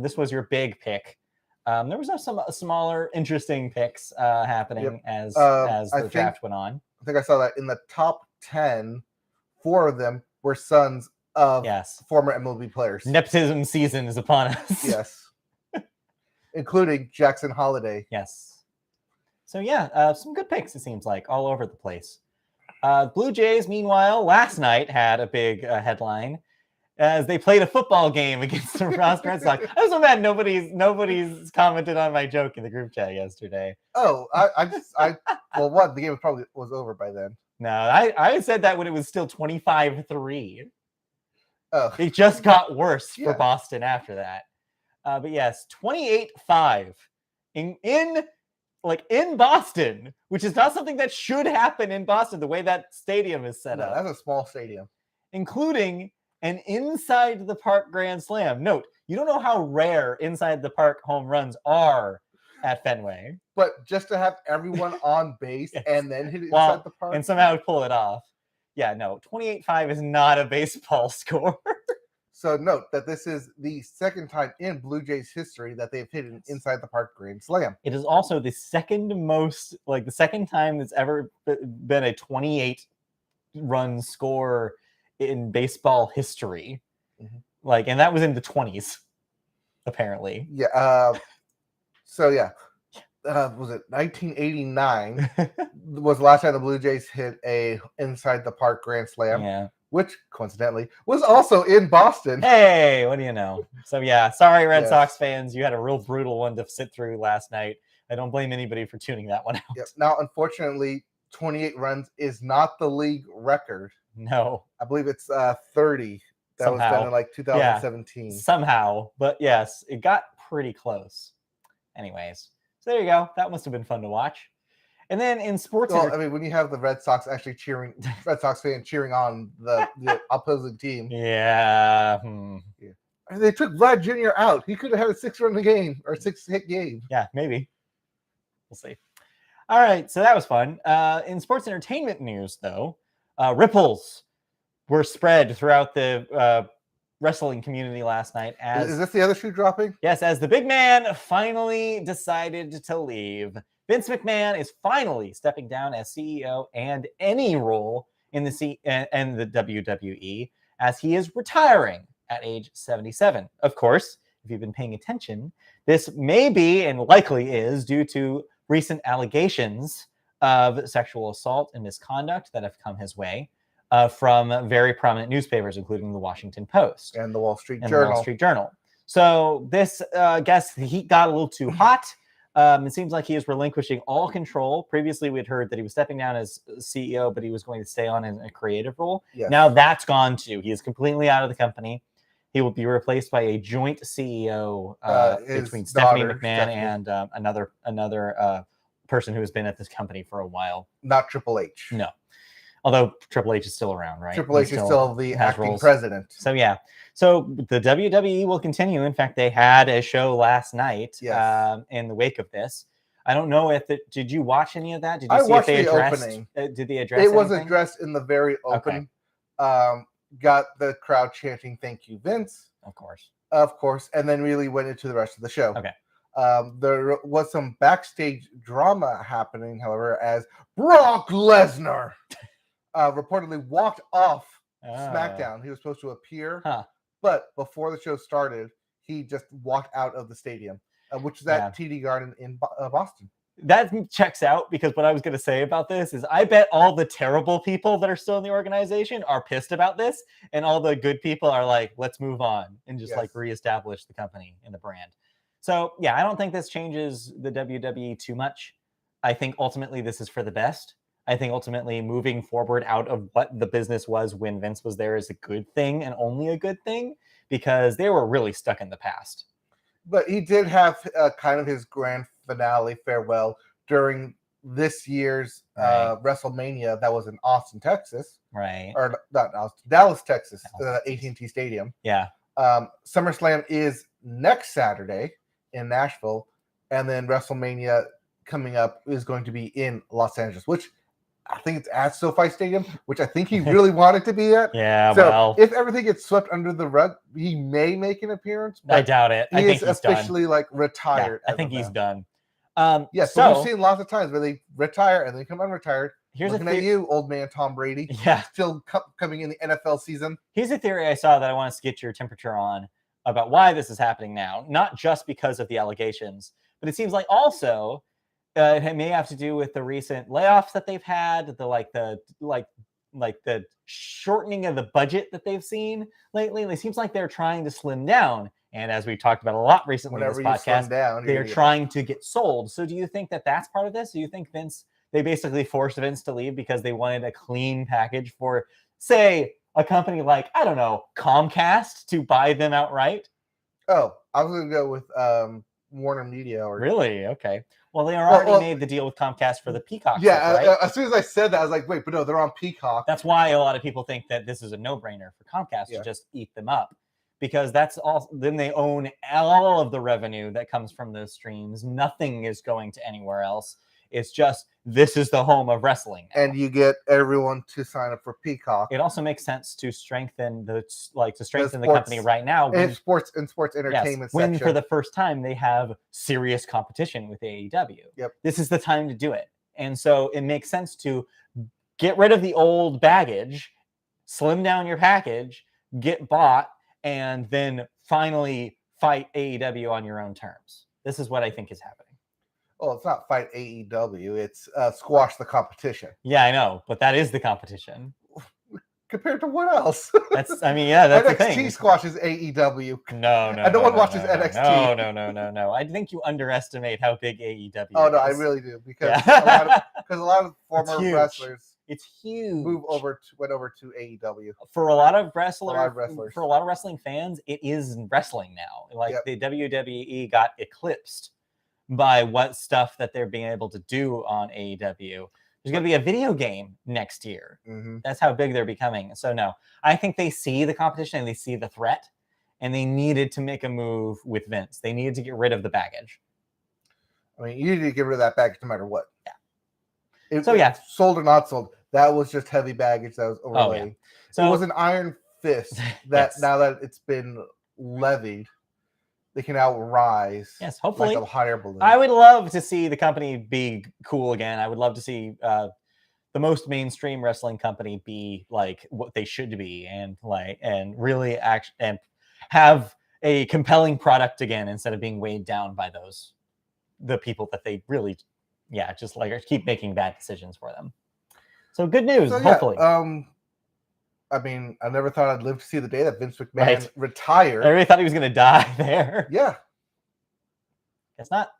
This was your big pick. There was some smaller, interesting picks happening as the draft went on. I think I saw that in the top 10, 4 of them were sons of former MLB players. Nepotism season is upon us. Yes. Including Jackson Holliday. Yes. So some good picks, it seems like, all over the place. Blue Jays, meanwhile, last night had a big headline as they played a football game against the Boston Red Sox. I was so mad nobody's commented on my joke in the group chat yesterday. Oh, the game probably was over by then. No, I said that when it was still 25-3. Oh. It just got worse for Boston after that. But yes, 28-5 in Boston, which is not something that should happen in Boston, the way that stadium is set up. That's a small stadium. Including an inside the park grand slam. Note, you don't know how rare inside the park home runs are at Fenway. But just to have everyone on base and then hit it inside the park. And somehow pull it off. Yeah, no, 28-5 is not a baseball score. So note that this is the second time in Blue Jays history that they've hit an inside the park grand slam. It is also the second time it's ever been a 28-run score in baseball history. Mm-hmm. And that was in the 20s, apparently. Yeah. Was it 1989 was the last time the Blue Jays hit a inside the park grand slam? Yeah. Which, coincidentally, was also in Boston. Hey, what do you know? So, sorry, Red Sox fans. You had a real brutal one to sit through last night. I don't blame anybody for tuning that one out. Yep. Now, unfortunately, 28 runs is not the league record. No. I believe it's 30. That somehow. Was done in 2017. Somehow. But, yes, it got pretty close. Anyways, so there you go. That must have been fun to watch. And then in sports, when you have the Red Sox actually Red Sox fan cheering on the opposing team. Yeah. They took Vlad Jr. out. He could have had a 6-run game or 6-hit game. Yeah, maybe. We'll see. All right, so that was fun. In sports entertainment news, though, ripples were spread throughout the wrestling community last night. Is this the other shoe dropping? Yes, as the big man finally decided to leave. Vince McMahon is finally stepping down as CEO and any role in the WWE as he is retiring at age 77. Of course, if you've been paying attention, this may be and likely is due to recent allegations of sexual assault and misconduct that have come his way from very prominent newspapers, including the Washington Post and the Wall Street Journal. So this, I guess, the heat got a little too hot. It seems like he is relinquishing all control. Previously, we had heard that he was stepping down as CEO, but he was going to stay on in a creative role. Yes. Now that's gone too. He is completely out of the company. He will be replaced by a joint CEO His between Stephanie daughter, McMahon Stephanie. and another person who has been at this company for a while. Not Triple H. No. Although Triple H is still around, right? Triple H He is still the has acting roles. president. So yeah, so the WWE will continue. In fact, they had a show last night Yes. in the wake of this. I don't know if did you watch any of that? Did you I see if watched they the addressed? opening. Did they address? It was anything? addressed in the very open. Okay. Got the crowd chanting "Thank you, Vince," Of course. and then really went into the rest of the show. Okay. There was some backstage drama happening, however, as Brock Lesnar reportedly walked off SmackDown. He was supposed to appear, but before the show started, he just walked out of the stadium, which is at TD Garden in Boston. That checks out, because what I was going to say about this is I bet all the terrible people that are still in the organization are pissed about this, and all the good people are like, let's move on and just like reestablish the company and the brand. So yeah, I don't think this changes the WWE too much. I think ultimately this is for the best. I think ultimately moving forward out of what the business was when Vince was there is a good thing, and only a good thing, because they were really stuck in the past. But he did have kind of his grand finale farewell during this year's WrestleMania that was in Austin, Texas. Right. Or not Austin, Dallas, Texas, AT&T Stadium. Yeah. SummerSlam is next Saturday in Nashville, and then WrestleMania coming up is going to be in Los Angeles, which I think it's at SoFi Stadium, which I think he really wanted to be at. Yeah, so well, if everything gets swept under the rug, he may make an appearance. I doubt it. I think he's officially like retired. Yeah, I think he's done. Yes, so we've seen lots of times where they retire and they come unretired. Here's looking at you, old man Tom Brady. Yeah, still coming in the NFL season. Here's a theory I saw that I want to get your temperature on about why this is happening now. Not just because of the allegations, but it seems like also it may have to do with the recent layoffs that they've had, the shortening of the budget that they've seen lately. It seems like they're trying to slim down. And as we talked about a lot recently in this podcast, they're trying to get sold. So do you think that that's part of this? Do you think they basically forced Vince to leave because they wanted a clean package for, say, a company like, I don't know, Comcast to buy them outright? Oh, I was going to go with Warner Media. Really? Okay. Well, they already made the deal with Comcast for the Peacock. Yeah, right? As soon as I said that, I was like, wait, but no, they're on Peacock. That's why a lot of people think that this is a no-brainer for Comcast to just eat them up, because that's all. Then they own all of the revenue that comes from those streams. Nothing is going to anywhere else. It's just, this is the home of wrestling now. And you get everyone to sign up for Peacock. It also makes sense to strengthen the company right now. And sports entertainment section. When for the first time they have serious competition with AEW. Yep. This is the time to do it. And so it makes sense to get rid of the old baggage, slim down your package, get bought, and then finally fight AEW on your own terms. This is what I think is happening. Well, it's not fight AEW. It's squash the competition. Yeah, I know, but that is the competition. Compared to what else? That's the thing. NXT squashes AEW. No. No one watches NXT. No. I think you underestimate how big AEW is. Oh, no, I really do. Because a lot of former wrestlers it's huge. Went over to AEW. For a lot of wrestlers. For a lot of wrestling fans, it is wrestling now. The WWE got eclipsed by what stuff that they're being able to do on AEW. There's going to be a video game next year. Mm-hmm. That's how big they're becoming. So no, I think they see the competition and they see the threat, and they needed to make a move with Vince. They needed to get rid of the baggage. I mean, you need to get rid of that baggage no matter what. Yeah. Sold or not sold, that was just heavy baggage that was overlaid. Oh, yeah. So it was an iron fist that now that it's been levied, they can now rise. Yes, hopefully. Like a higher balloon. I would love to see the company be cool again. I would love to see the most mainstream wrestling company be like what they should be, and really and have a compelling product again, instead of being weighed down by the people that they really, just keep making bad decisions for them. So good news, hopefully. I mean, I never thought I'd live to see the day that Vince McMahon retired. I really thought he was going to die there. Yeah. Guess not.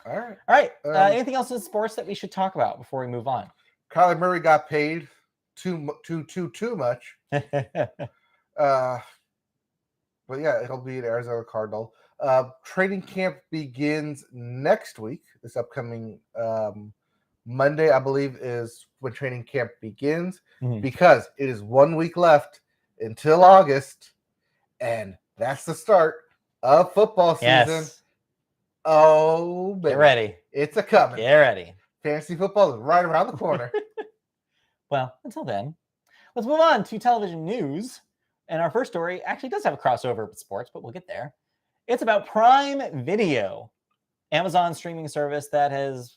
All right. All right. Um, Anything else in sports that we should talk about before we move on? Kyler Murray got paid too much. But yeah, he'll be an Arizona Cardinal. Training camp begins next week. This upcoming Monday, I believe, is when training camp begins because it is 1 week left until August, and that's the start of football season. Yes. Oh, baby. Get ready. It's a coming. Get ready. Fantasy football is right around the corner. Well, until then, let's move on to television news. And our first story actually does have a crossover with sports, but we'll get there. It's about Prime Video, Amazon's streaming service that has,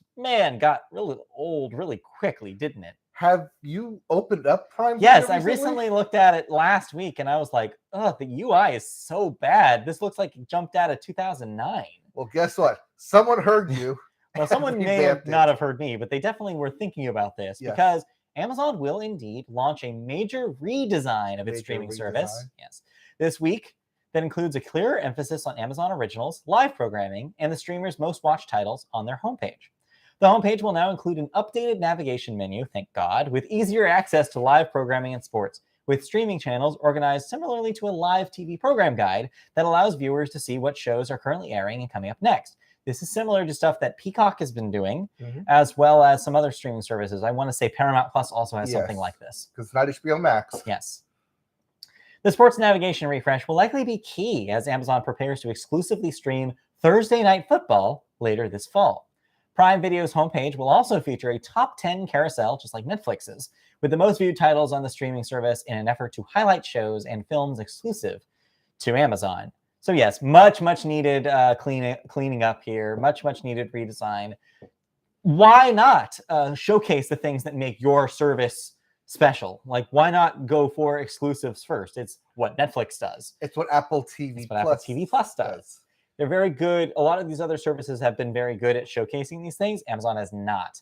got really old really quickly, didn't it? Have you opened up Prime Yes, Video I recently looked at it last week, and I was like, oh, the UI is so bad. This looks like it jumped out of 2009. Well, guess what? Someone heard you. Well, someone may not have heard me, but they definitely were thinking about this because Amazon will indeed launch a major redesign of its streaming service. Yes, this week that includes a clearer emphasis on Amazon Originals, live programming, and the streamers' most watched titles on their homepage. The homepage will now include an updated navigation menu, thank God, with easier access to live programming and sports, with streaming channels organized similarly to a live TV program guide that allows viewers to see what shows are currently airing and coming up next. This is similar to stuff that Peacock has been doing, as well as some other streaming services. I want to say Paramount Plus also has something like this. Because it's not HBO Max. Yes. The sports navigation refresh will likely be key as Amazon prepares to exclusively stream Thursday Night Football later this fall. Prime Video's homepage will also feature a top 10 carousel, just like Netflix's, with the most viewed titles on the streaming service in an effort to highlight shows and films exclusive to Amazon. So yes, much needed cleaning up here, much needed redesign. Why not showcase the things that make your service special? Like, why not go for exclusives first? It's what Netflix does. It's what Apple TV Plus does. They're very good. A lot of these other services have been very good at showcasing these things. Amazon has not.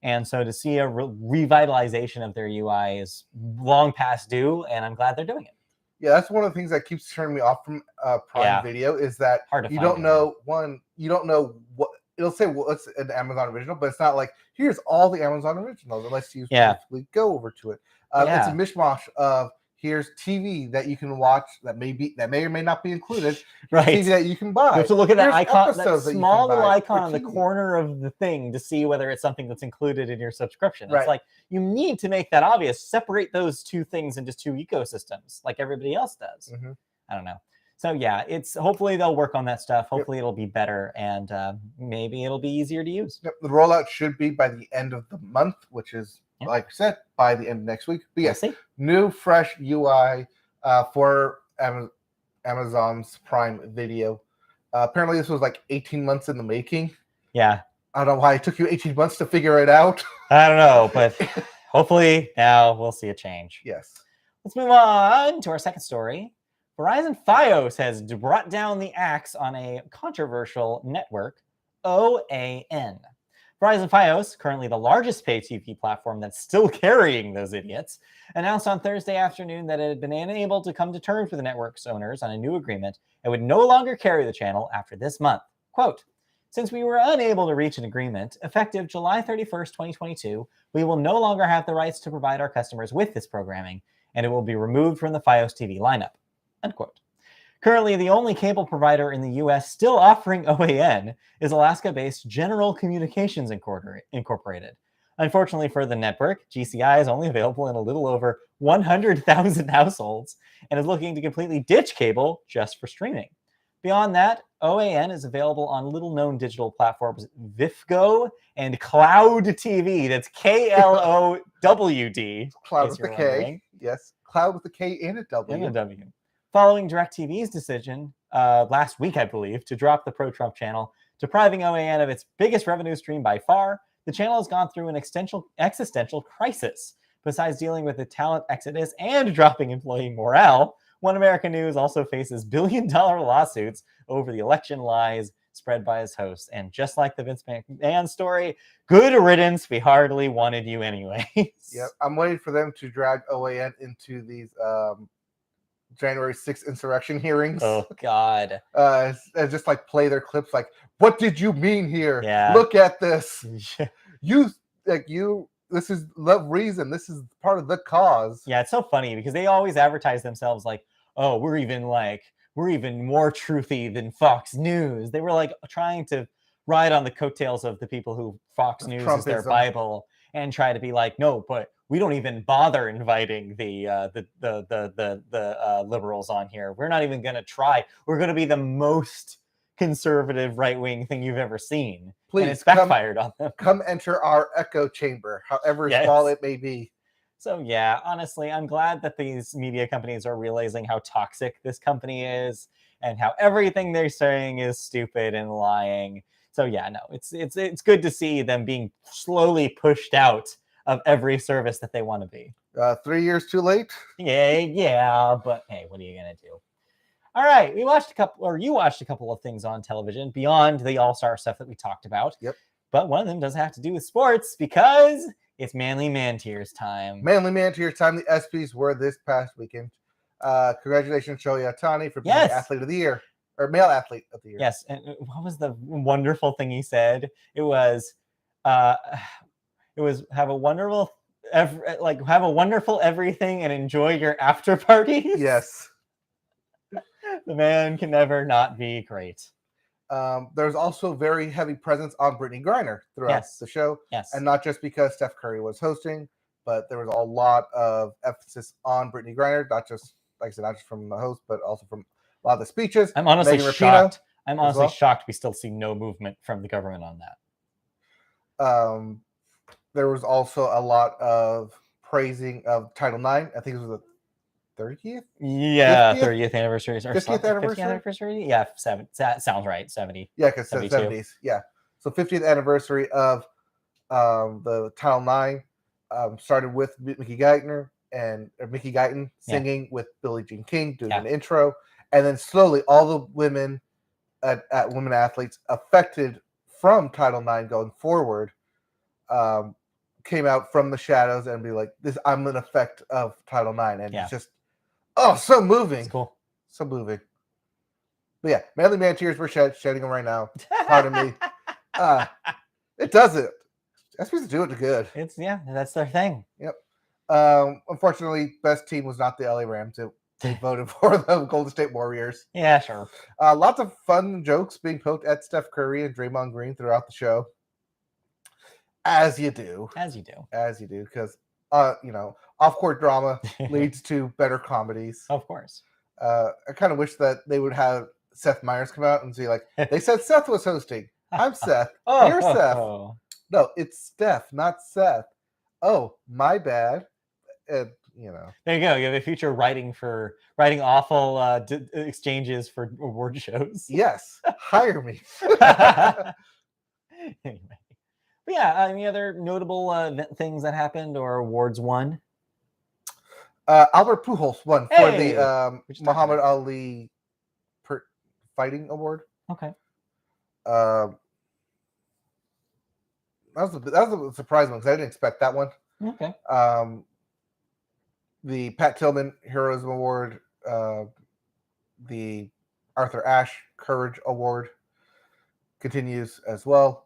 And so to see a revitalization of their UI is long past due, and I'm glad they're doing it. Yeah, that's one of the things that keeps turning me off from Prime Video is that you don't know what it'll say. Well, it's an Amazon original, but it's not like here's all the Amazon originals unless you specifically go over to it. It's a mishmash of here's TV that you can watch that may or may not be included. Right, TV that you can buy. You have to look at that icon, that small little icon on the corner of the thing to see whether it's something that's included in your subscription. It's like you need to make that obvious. Separate those two things into two ecosystems, like everybody else does. I don't know. So yeah, it's hopefully they'll work on that stuff. Hopefully it'll be better, and maybe it'll be easier to use. The rollout should be by the end of the month, which is like I said, by the end of next week. But yes, new fresh UI for Amazon's Prime Video. Apparently this was like 18 months in the making. Yeah. I don't know why it took you 18 months to figure it out. I don't know, but hopefully now we'll see a change. Yes. Let's move on to our second story. Verizon Fios has brought down the axe on a controversial network, OAN. Verizon Fios, currently the largest pay TV platform that's still carrying those idiots, announced on Thursday afternoon that it had been unable to come to terms with the network's owners on a new agreement and would no longer carry the channel after this month. Quote, since we were unable to reach an agreement, effective July 31st, 2022, we will no longer have the rights to provide our customers with this programming, and it will be removed from the Fios TV lineup. Unquote. Currently, the only cable provider in the U.S. still offering OAN is Alaska-based General Communications Incorporated. Unfortunately for the network, GCI is only available in a little over 100,000 households and is looking to completely ditch cable just for streaming. Beyond that, OAN is available on little-known digital platforms VIFGO and Cloud TV. That's KLOWD. Cloud with a K. Yes, Cloud with a K and a W. And a W. Following DirecTV's decision last week, I believe, to drop the Pro-Trump channel, depriving OAN of its biggest revenue stream by far, the channel has gone through an existential crisis. Besides dealing with the talent exodus and dropping employee morale, One American News also faces billion-dollar lawsuits over the election lies spread by his hosts. And just like the Vince McMahon story, good riddance, we hardly wanted you anyways. Yep, I'm waiting for them to drag OAN into these January 6th insurrection hearings. Oh God. And just like play their clips like, what did you mean here? Yeah. Look at this. This is the reason. This is part of the cause. Yeah, it's so funny because they always advertise themselves like, oh, we're even more truthy than Fox News. They were like trying to ride on the coattails of the people who Fox News is their Trumpism. Bible and try to be like, no, but we don't even bother inviting the liberals on here. We're not even going to try. We're going to be the most conservative right-wing thing you've ever seen. Please, and it's backfired on them. Come enter our echo chamber, however small it may be. So yeah, honestly, I'm glad that these media companies are realizing how toxic this company is and how everything they're saying is stupid and lying. So yeah, no, it's good to see them being slowly pushed out of every service that they want to be. 3 years too late? Yeah, but hey, what are you gonna do? All right, you watched a couple of things on television beyond the All-Star stuff that we talked about. Yep. But one of them does have to do with sports because it's Manly Man Tears time. Manly Man Tears time. The ESPYs were this past weekend. Congratulations, Shohei Ohtani, for being Athlete of the Year, or Male Athlete of the Year. Yes, and what was the wonderful thing he said? It was have a wonderful everything and enjoy your after parties. Yes. The man can never not be great. There's also very heavy presence on Brittany Griner throughout the show. Yes. And not just because Steph Curry was hosting, but there was a lot of emphasis on Brittany Griner, not just, like I said, not just from the host, but also from a lot of the speeches. I'm honestly shocked. Shocked we still see no movement from the government on that. There was also a lot of praising of Title IX. I think it was the 30th? Yeah, 50th anniversary. Or 50th anniversary? 50th anniversary? Yeah, that sounds right. 70. Yeah, because it's 70s. Yeah. So 50th anniversary of the Title IX started with Mickey Guyton singing with Billie Jean King doing an intro. And then slowly all the women women athletes affected from Title IX going forward came out from the shadows and be like, I'm an effect of Title IX. And it's just so moving. It's cool. So moving. But yeah, Manly Man Tears, we're shedding them right now. Pardon me. It does it. That's supposed to do it good. That's their thing. Yep. Unfortunately, best team was not the LA Rams. They voted for the Golden State Warriors. Yeah, sure. Lots of fun jokes being poked at Steph Curry and Draymond Green throughout the show. As you do. Because, off-court drama leads to better comedies. Of course. I kind of wish that they would have Seth Meyers come out and say, like, they said Seth was hosting. I'm Seth. You're Seth. No, it's Steph, not Seth. Oh, my bad. There you go. You have a future writing awful exchanges for award shows. Yes. Hire me. Anyway. But yeah, any other notable things that happened or awards won? Albert Pujols won for the Muhammad Ali Fighting Award. Okay. That was a surprising one because I didn't expect that one. Okay. The Pat Tillman Heroism Award, the Arthur Ashe Courage Award continues as well.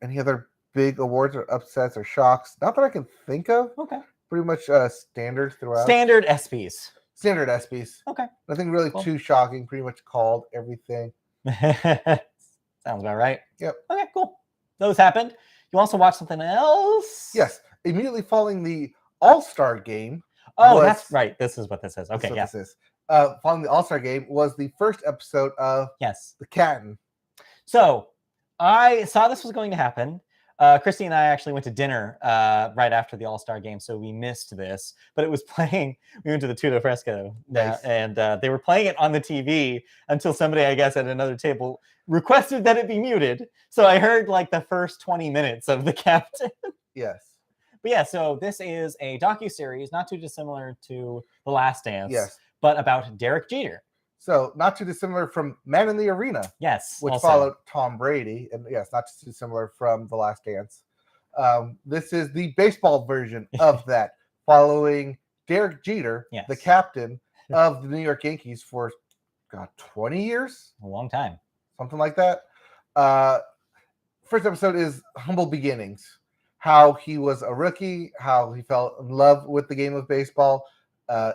Any other big awards or upsets or shocks? Not that I can think of. Okay. Pretty much standard throughout. Standard ESPYs. Okay. Nothing really too shocking. Pretty much called everything. Sounds about right. Yep. Okay, cool. Those happened. You also watched something else? Yes. Immediately following the All-Star game. Oh, that's right. This is what this is. Okay, This is. Following the All-Star game was the first episode of The Captain. So I saw this was going to happen. Christy and I actually went to dinner right after the All-Star game, so we missed this. But it was playing. We went to the Tutto Fresco, and they were playing it on the TV until somebody, I guess, at another table requested that it be muted. So I heard like the first 20 minutes of The Captain. Yes. But yeah, so this is a docuseries, not too dissimilar to The Last Dance, but about Derek Jeter. So not too dissimilar from Man in the Arena. Yes. Which followed Tom Brady. And yes, not too dissimilar from The Last Dance. This is the baseball version of that, following Derek Jeter, the captain, of the New York Yankees for 20 years, A long time. something like that. First episode is humble beginnings, how he was a rookie, how he fell in love with the game of baseball,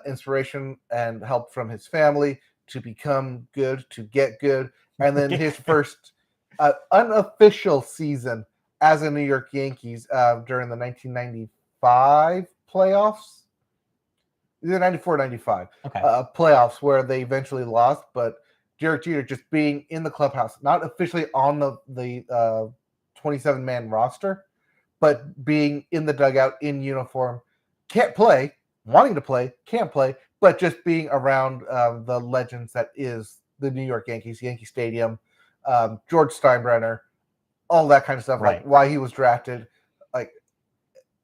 inspiration and help from his family to become good, to get good, and then his first unofficial season as a New York Yankees during the 1995 playoffs. Either 94 95 Okay. playoffs where they eventually lost, but Derek Jeter just being in the clubhouse, not officially on the 27-man roster, but being in the dugout in uniform, can't play, wanting to play, can't play, but just being around the legends that is the New York Yankees, Yankee Stadium, George Steinbrenner, all that kind of stuff, Right. like why he was drafted, like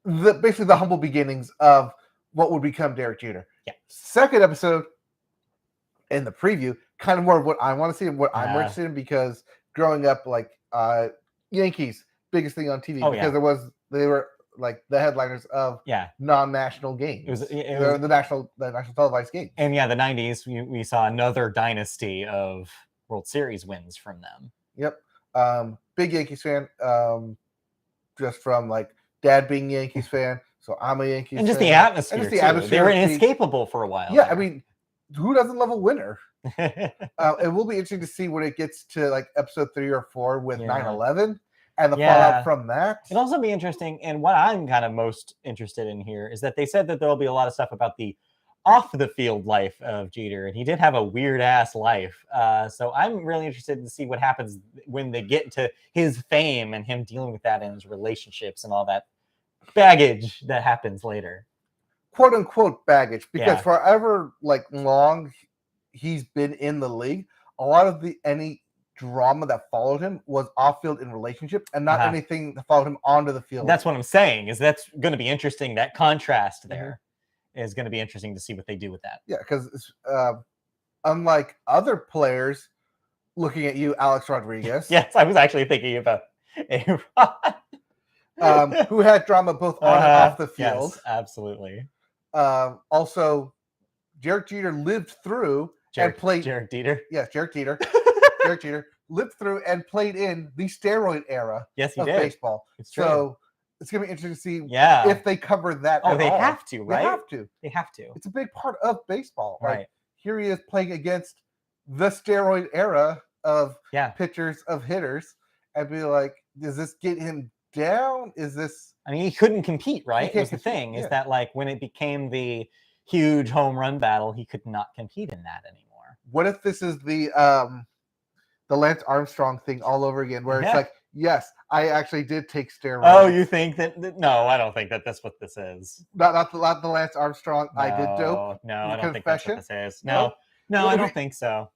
basically the humble beginnings of what would become Derek Jeter. Yeah. Second episode in the preview, kind of more of what I want to see and what I'm more interested in, because growing up, like Yankees, biggest thing on TV, because they were like the headliners of non-national games. It was the national televised games. And yeah, the 90s, we saw another dynasty of World Series wins from them. Yep. Big Yankees fan, just from like dad being a Yankees fan. So I'm a Yankees fan. And just the atmosphere. And just the atmosphere. They were inescapable for a while. Yeah, I mean, who doesn't love a winner? It will be interesting to see when it gets to like episode 3 or 4 with 9/11 and the fallout from that. It'll also be interesting. And what I'm kind of most interested in here is that they said that there'll be a lot of stuff about the off the field life of Jeter, and he did have a weird ass life. So I'm really interested to see what happens when they get to his fame and him dealing with that and his relationships and all that baggage that happens later, quote unquote baggage, because forever like long he's been in the league, a lot of any drama that followed him was off field in relationships and not anything that followed him onto the field. That's what I'm saying, is that's going to be interesting. That contrast there is going to be interesting to see what they do with that. Yeah, because unlike other players, looking at you, Alex Rodriguez. Yes, I was actually thinking about who had drama both on and off the field. Yes, absolutely. Also, Derek Jeter lived through and played. Derek Jeter. Yes, Derek Jeter. Derek Jeter lived through and played in the steroid era of baseball. It's true. So it's going to be interesting to see if they cover that. Oh, they have to, right? They have to. They have to. It's a big part of baseball. Right. Like, here he is playing against the steroid era of pitchers, of hitters, and be like, does this get him down? Is this? I mean, he couldn't compete, right? Was the thing is that like when it became the huge home run battle, he could not compete in that anymore. What if this is the Lance Armstrong thing all over again, where it's like, yes, I actually did take steroids. Oh, you think that? No, I don't think that that's what this is. Not the Lance Armstrong. No, I did dope. No, I don't think that's what this is. No, I don't think so.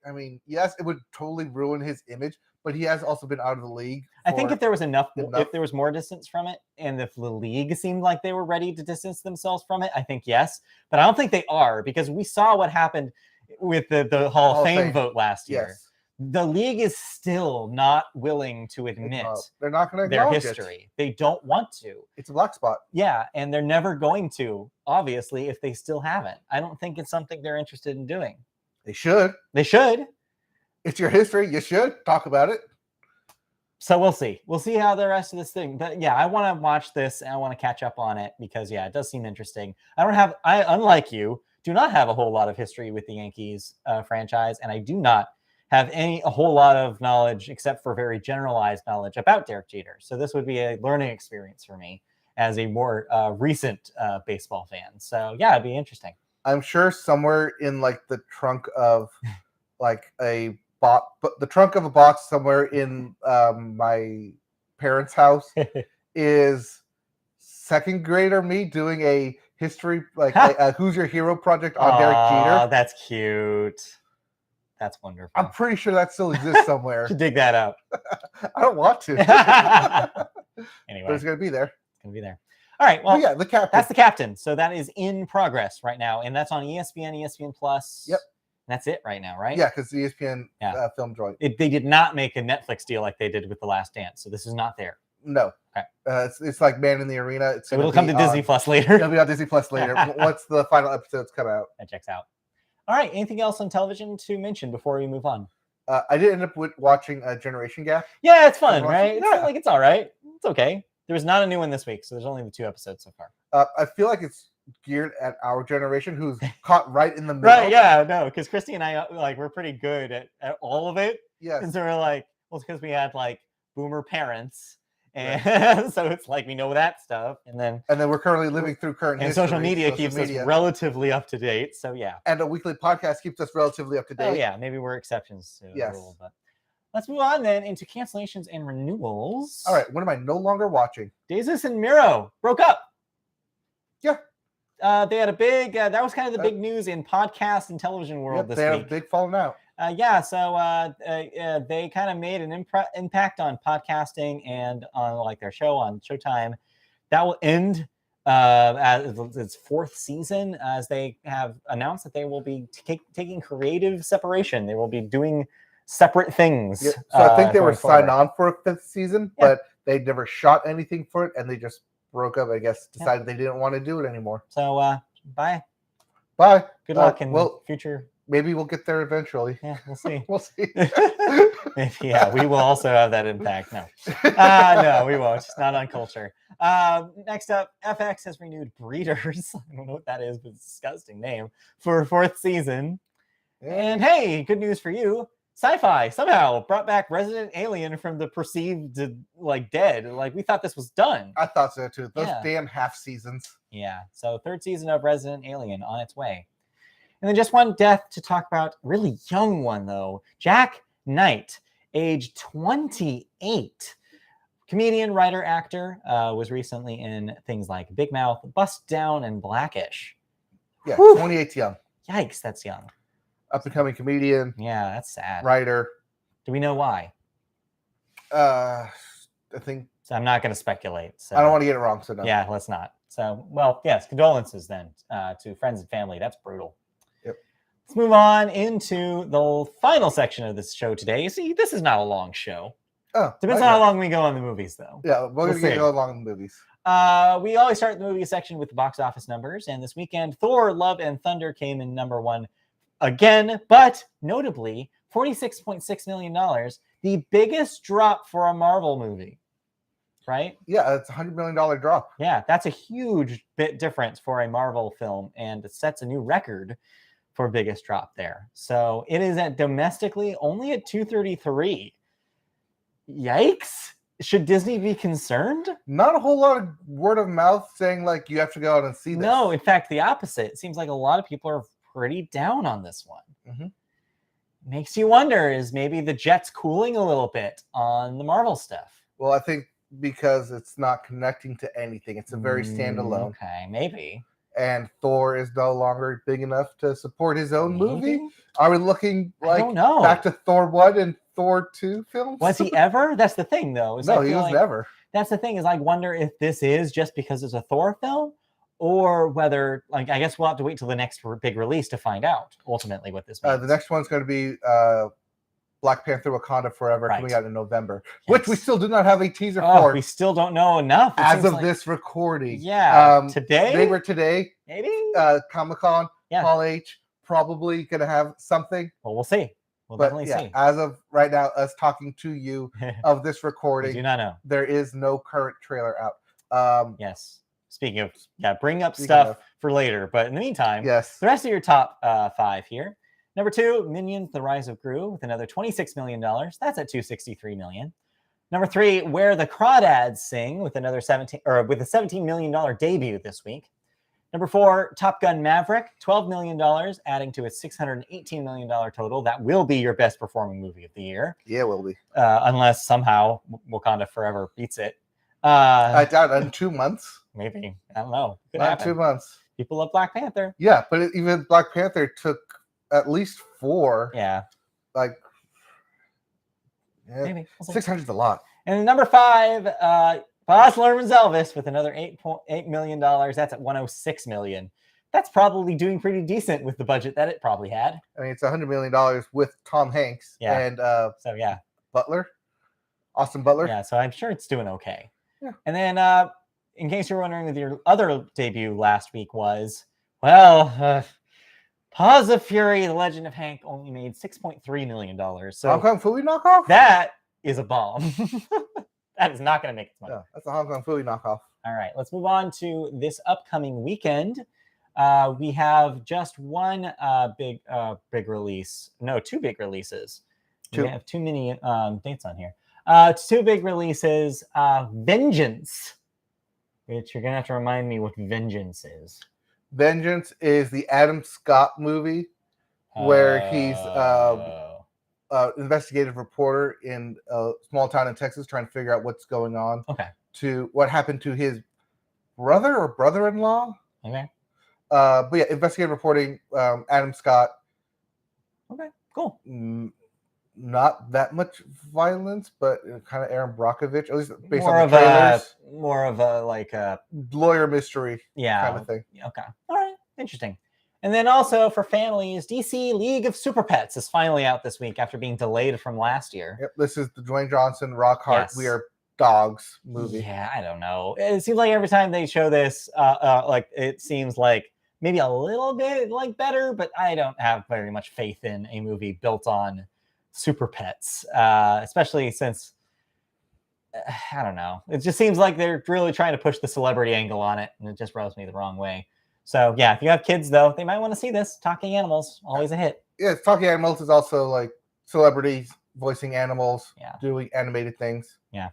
I mean, yes, it would totally ruin his image, but he has also been out of the league. I think if there was if there was more distance from it, and if the league seemed like they were ready to distance themselves from it, I think yes. But I don't think they are, because we saw what happened with the Hall of Fame vote last year. Yes. The league is still not willing to admit they're not going to their history. They don't want to. It's a black spot. Yeah, and they're never going to, obviously, if they still haven't. I don't think it's something they're interested in doing. They should. They should. It's your history. You should talk about it. So we'll see. We'll see how the rest of this thing. But yeah, I want to watch this and I want to catch up on it because it does seem interesting. I unlike you, do not have a whole lot of history with the Yankees franchise, and I do not have a whole lot of knowledge except for very generalized knowledge about Derek Jeter. So this would be a learning experience for me as a more recent baseball fan. So yeah, it'd be interesting. I'm sure somewhere in like the trunk of like the trunk of a box somewhere in my parents' house is second grader me doing a history, like a Who's Your Hero project on Derek Jeter. Oh, that's cute. That's wonderful. I'm pretty sure that still exists somewhere. To dig that up. I don't want to. Anyway. But it's going to be there. It's going to be there. All right. Well, the captain. That's the captain. So that is in progress right now. And that's on ESPN, ESPN Plus. Yep. That's it right now, right? Yeah, because the ESPN film joint. They did not make a Netflix deal like they did with The Last Dance. So this is not there. No. Okay. It's like Man in the Arena. So it'll come to Disney Plus later. It'll be on Disney Plus later once the final episodes come out. That checks out. All right. Anything else on television to mention before we move on? I did end up watching Generation Gap. Yeah, it's fun, watching- right? yeah. It's all right. It's okay. There was not a new one this week, so there's only the 2 episodes so far. I feel like it's geared at our generation, who's caught right in the middle. Right? Yeah. No, because Christy and I we're pretty good at all of it, Yes. and so we're like, well, it's because we had like boomer parents, and so it's like we know that stuff, and then we're currently living through current and history. social media keeps us relatively up to date. So yeah. And a weekly podcast keeps us relatively up to date. Oh yeah, maybe we're exceptions to Yes. the rule, but let's move on then into cancellations and renewals. All right, what am I no longer watching? Desus and Miro broke up. Yeah. They had a big, that was kind of the big news in podcast and television world this they week. have a big falling out. They kind of made an impact on podcasting and on like their show on Showtime. That will end as its 4th season, as they have announced that they will be taking creative separation. They will be doing separate things. Yeah. So I think they were going forward. signed on for a 5th season, Yeah. but they never shot anything for it, and they just broke up. I guess decided they didn't want to do it anymore. So bye. Bye. Good luck in well, future. Maybe we'll get there eventually. Yeah, we'll see. We'll see. Yeah, we will also have that impact. No, no, we won't. Not on culture. Next up, FX has renewed Breeders. I don't know what that is, but it's a disgusting name for a 4th season. And hey, good news for you. Sci-Fi somehow brought back Resident Alien from the perceived dead. Like we thought this was done. I thought so too. Those Yeah. damn half seasons. Yeah. So 3rd season of Resident Alien on its way. And then just one death to talk about. Really young one though. Jack Knight, age 28. Comedian, writer, actor, was recently in things like Big Mouth, Bust Down, and Blackish. Yeah, Whew. 28's young. Yikes, that's young. Up and coming comedian, Yeah, that's sad. writer. Do we know why? I think So I'm not going to speculate. So I don't want to get it wrong, so no. Yeah, let's not. So, well, yes, condolences then to friends and family. That's brutal. Yep. Let's move on into the final section of this show today. See, this is not a long show. Oh, Depends on how long we go on the movies, though. Yeah, we're We'll gonna see. go along in the movies. We always start the movie section with the box office numbers, and this weekend, Thor: Love and Thunder came in number 1 again, but notably, $46.6 million, the biggest drop for a Marvel movie, right? Yeah, it's $100 million drop. Yeah, that's a huge bit difference for a Marvel film, and it sets a new record for biggest drop there. So it is at domestically only at 233. Yikes! Should Disney be concerned? Not a whole lot of word of mouth saying like you have to go out and see this. No, in fact, the opposite. It seems like a lot of people are pretty down on this one. Mhm. Makes you wonder, is maybe the jet's cooling a little bit on the Marvel stuff? Well, I think because it's not connecting to anything. It's a very standalone. Okay, maybe. And Thor is no longer big enough to support his own movie. Maybe? Are we looking I like don't know. back to Thor 1 and Thor 2 films? Was he ever? That's the thing, though. is I No, he feel was like never. That's the thing, is I wonder if this is just because it's a Thor film, or whether, like, I guess we'll have to wait till the next big release to find out ultimately what this means. The next one's going to be Black Panther Wakanda Forever Right. coming out in November, which we Yes. still do not have a teaser Oh, for we still don't know enough. It as seems of like- this recording. Yeah, today? They were today. Maybe? Comic-Con, Yeah. Paul H. probably going to have something. Well, we'll see. We'll But definitely yeah, see. as of right now, us talking to you of this We recording, do not know. there is no current trailer out. Yes. Speaking of, bring up Speaking stuff of- for later. But in the meantime, Yes. the rest of your top 5 here. Number 2, Minions: The Rise of Gru with another $26 million. That's at $263 million. Number 3, Where the Crawdads Sing with another $17 million debut this week. Number 4, Top Gun: Maverick, $12 million, adding to its $618 million total. That will be your best performing movie of the year, Yeah, it will be. unless somehow Wakanda Forever beats it. I doubt it. In 2 months. Maybe. I don't know. Could Not happen. 2 months. People love Black Panther. Yeah, but even Black Panther took at least 4. Yeah, Like, yeah, maybe. We'll see. 600's a lot. And then number 5, Baz Luhrmann's Elvis with another $8.8 million. That's at $106 million. That's probably doing pretty decent with the budget that it probably had. I mean, it's $100 million with Tom Hanks Yeah. and So yeah, Austin Butler. yeah. So I'm sure it's doing okay. Yeah. And then, in case you're wondering what your other debut last week was, well, Paws of Fury: The Legend of Hank only made $6.3 million. Hong So Kong Philly knockoff? that is a bomb. That is not going to make its money. Yeah, that's a Hong Kong Philly knockoff. All right, let's move on to this upcoming weekend. We have just one big release. No, two big releases. Two. We have too many dates on here. Two big releases. Vengeance, which you're going to have to remind me what Vengeance is. Vengeance is the Adam Scott movie where he's investigative reporter in a small town in Texas trying to figure out what's going on. Okay. To what happened to his brother or brother-in-law. Okay. But yeah, investigative reporting. Adam Scott. Okay. Cool. Not that much violence, but kind of Aaron Brockovich, at least based More on the trailers. More of a like a lawyer mystery kind of thing. Okay. All right. Interesting. And then also for families, DC League of Super Pets is finally out this week after being delayed from last year. Yep, this is the Dwayne Johnson, Rock Hart, Yes. We Are Dogs movie. Yeah, I don't know. It seems like every time they show this, like it seems like maybe a little bit like better, but I don't have very much faith in a movie built on super pets, especially since I don't know. It just seems like they're really trying to push the celebrity angle on it, and it just rubs me the wrong way. So yeah, if you have kids though, they might want to see this. Talking animals, always a hit. Yeah, Talking Animals is also like celebrities voicing animals, Yeah. doing animated things. Yeah.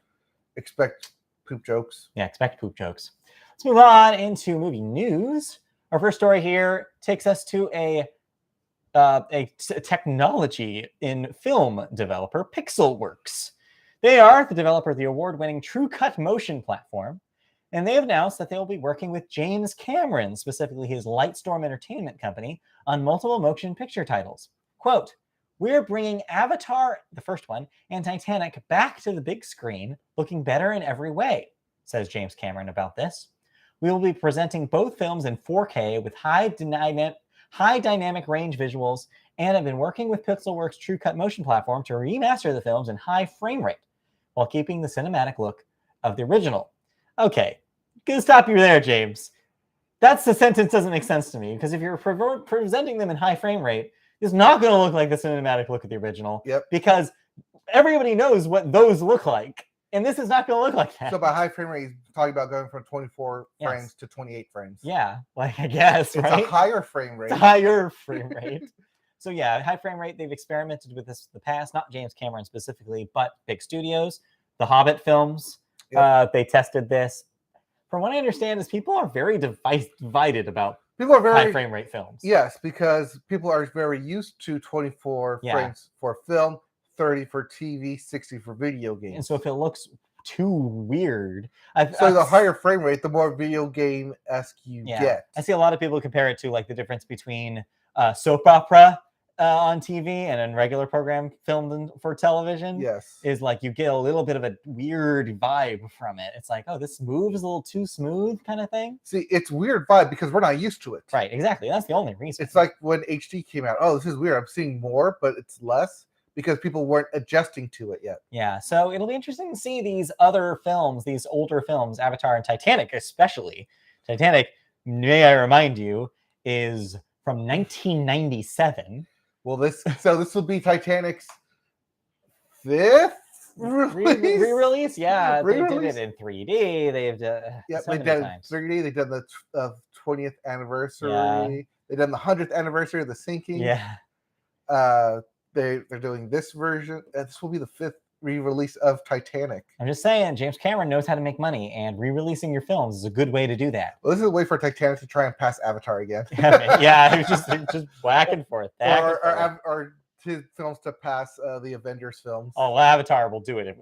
Expect poop jokes. Yeah, expect poop jokes. Let's move on into movie news. Our first story here takes us to a technology in film developer, Pixelworks. They are the developer of the award-winning TrueCut Motion platform, and they have announced that they will be working with James Cameron, specifically his Lightstorm Entertainment company, on multiple motion picture titles. Quote, "We're bringing Avatar, the first one, and Titanic back to the big screen, looking better in every way," says James Cameron about this. "We will be presenting both films in 4K with high dynamic range visuals, and have been working with Pixelworks' TrueCut Motion platform to remaster the films in high frame rate while keeping the cinematic look of the original." Okay, gonna stop you there, James. That's the sentence doesn't make sense to me, because if you're presenting them in high frame rate, it's not going to look like the cinematic look of the original. Yep. Because everybody knows what those look like, and this is not going to look like that. So by high frame rate, he's talking about going from 24 Yes. frames to 28 frames. Yeah, like I guess, It's right? a higher frame rate. It's a higher frame rate. So yeah, high frame rate, they've experimented with this in the past, not James Cameron specifically, but big studios. The Hobbit films, Yep. they tested this. From what I understand is people are very divided about People are high very frame rate films. yes, because people are very used to 24 Yeah. frames for film, 30 for TV, 60 for video games. And so if it looks too weird, So the higher frame rate, the more video game-esque you get. I see a lot of people compare it to like the difference between soap opera on TV and a regular program filmed for television. Yes. Is like you get a little bit of a weird vibe from it. It's like, oh, this moves a little too smooth kind of thing. See, it's weird vibe because we're not used to it. Right, exactly. That's the only reason. It's like when HD came out. Oh, this is weird. I'm seeing more, but it's less because people weren't adjusting to it yet. Yeah, so it'll be interesting to see these other films, these older films, Avatar and Titanic especially. Titanic, may I remind you, is from 1997. Well, this will be Titanic's fifth Re-release? Yeah, they did Re-release? it in 3D. They've done Yep, so they many did times. 3D. They've done the 20th anniversary. Yeah. They've done the 100th anniversary of the sinking. Yeah. They're doing this version. This will be the fifth re-release of Titanic. I'm just saying, James Cameron knows how to make money, and re-releasing your films is a good way to do that. Well, this is a way for Titanic to try and pass Avatar again. Yeah, it was just back and forth. Or to films to pass the Avengers films. Oh, well, Avatar will do it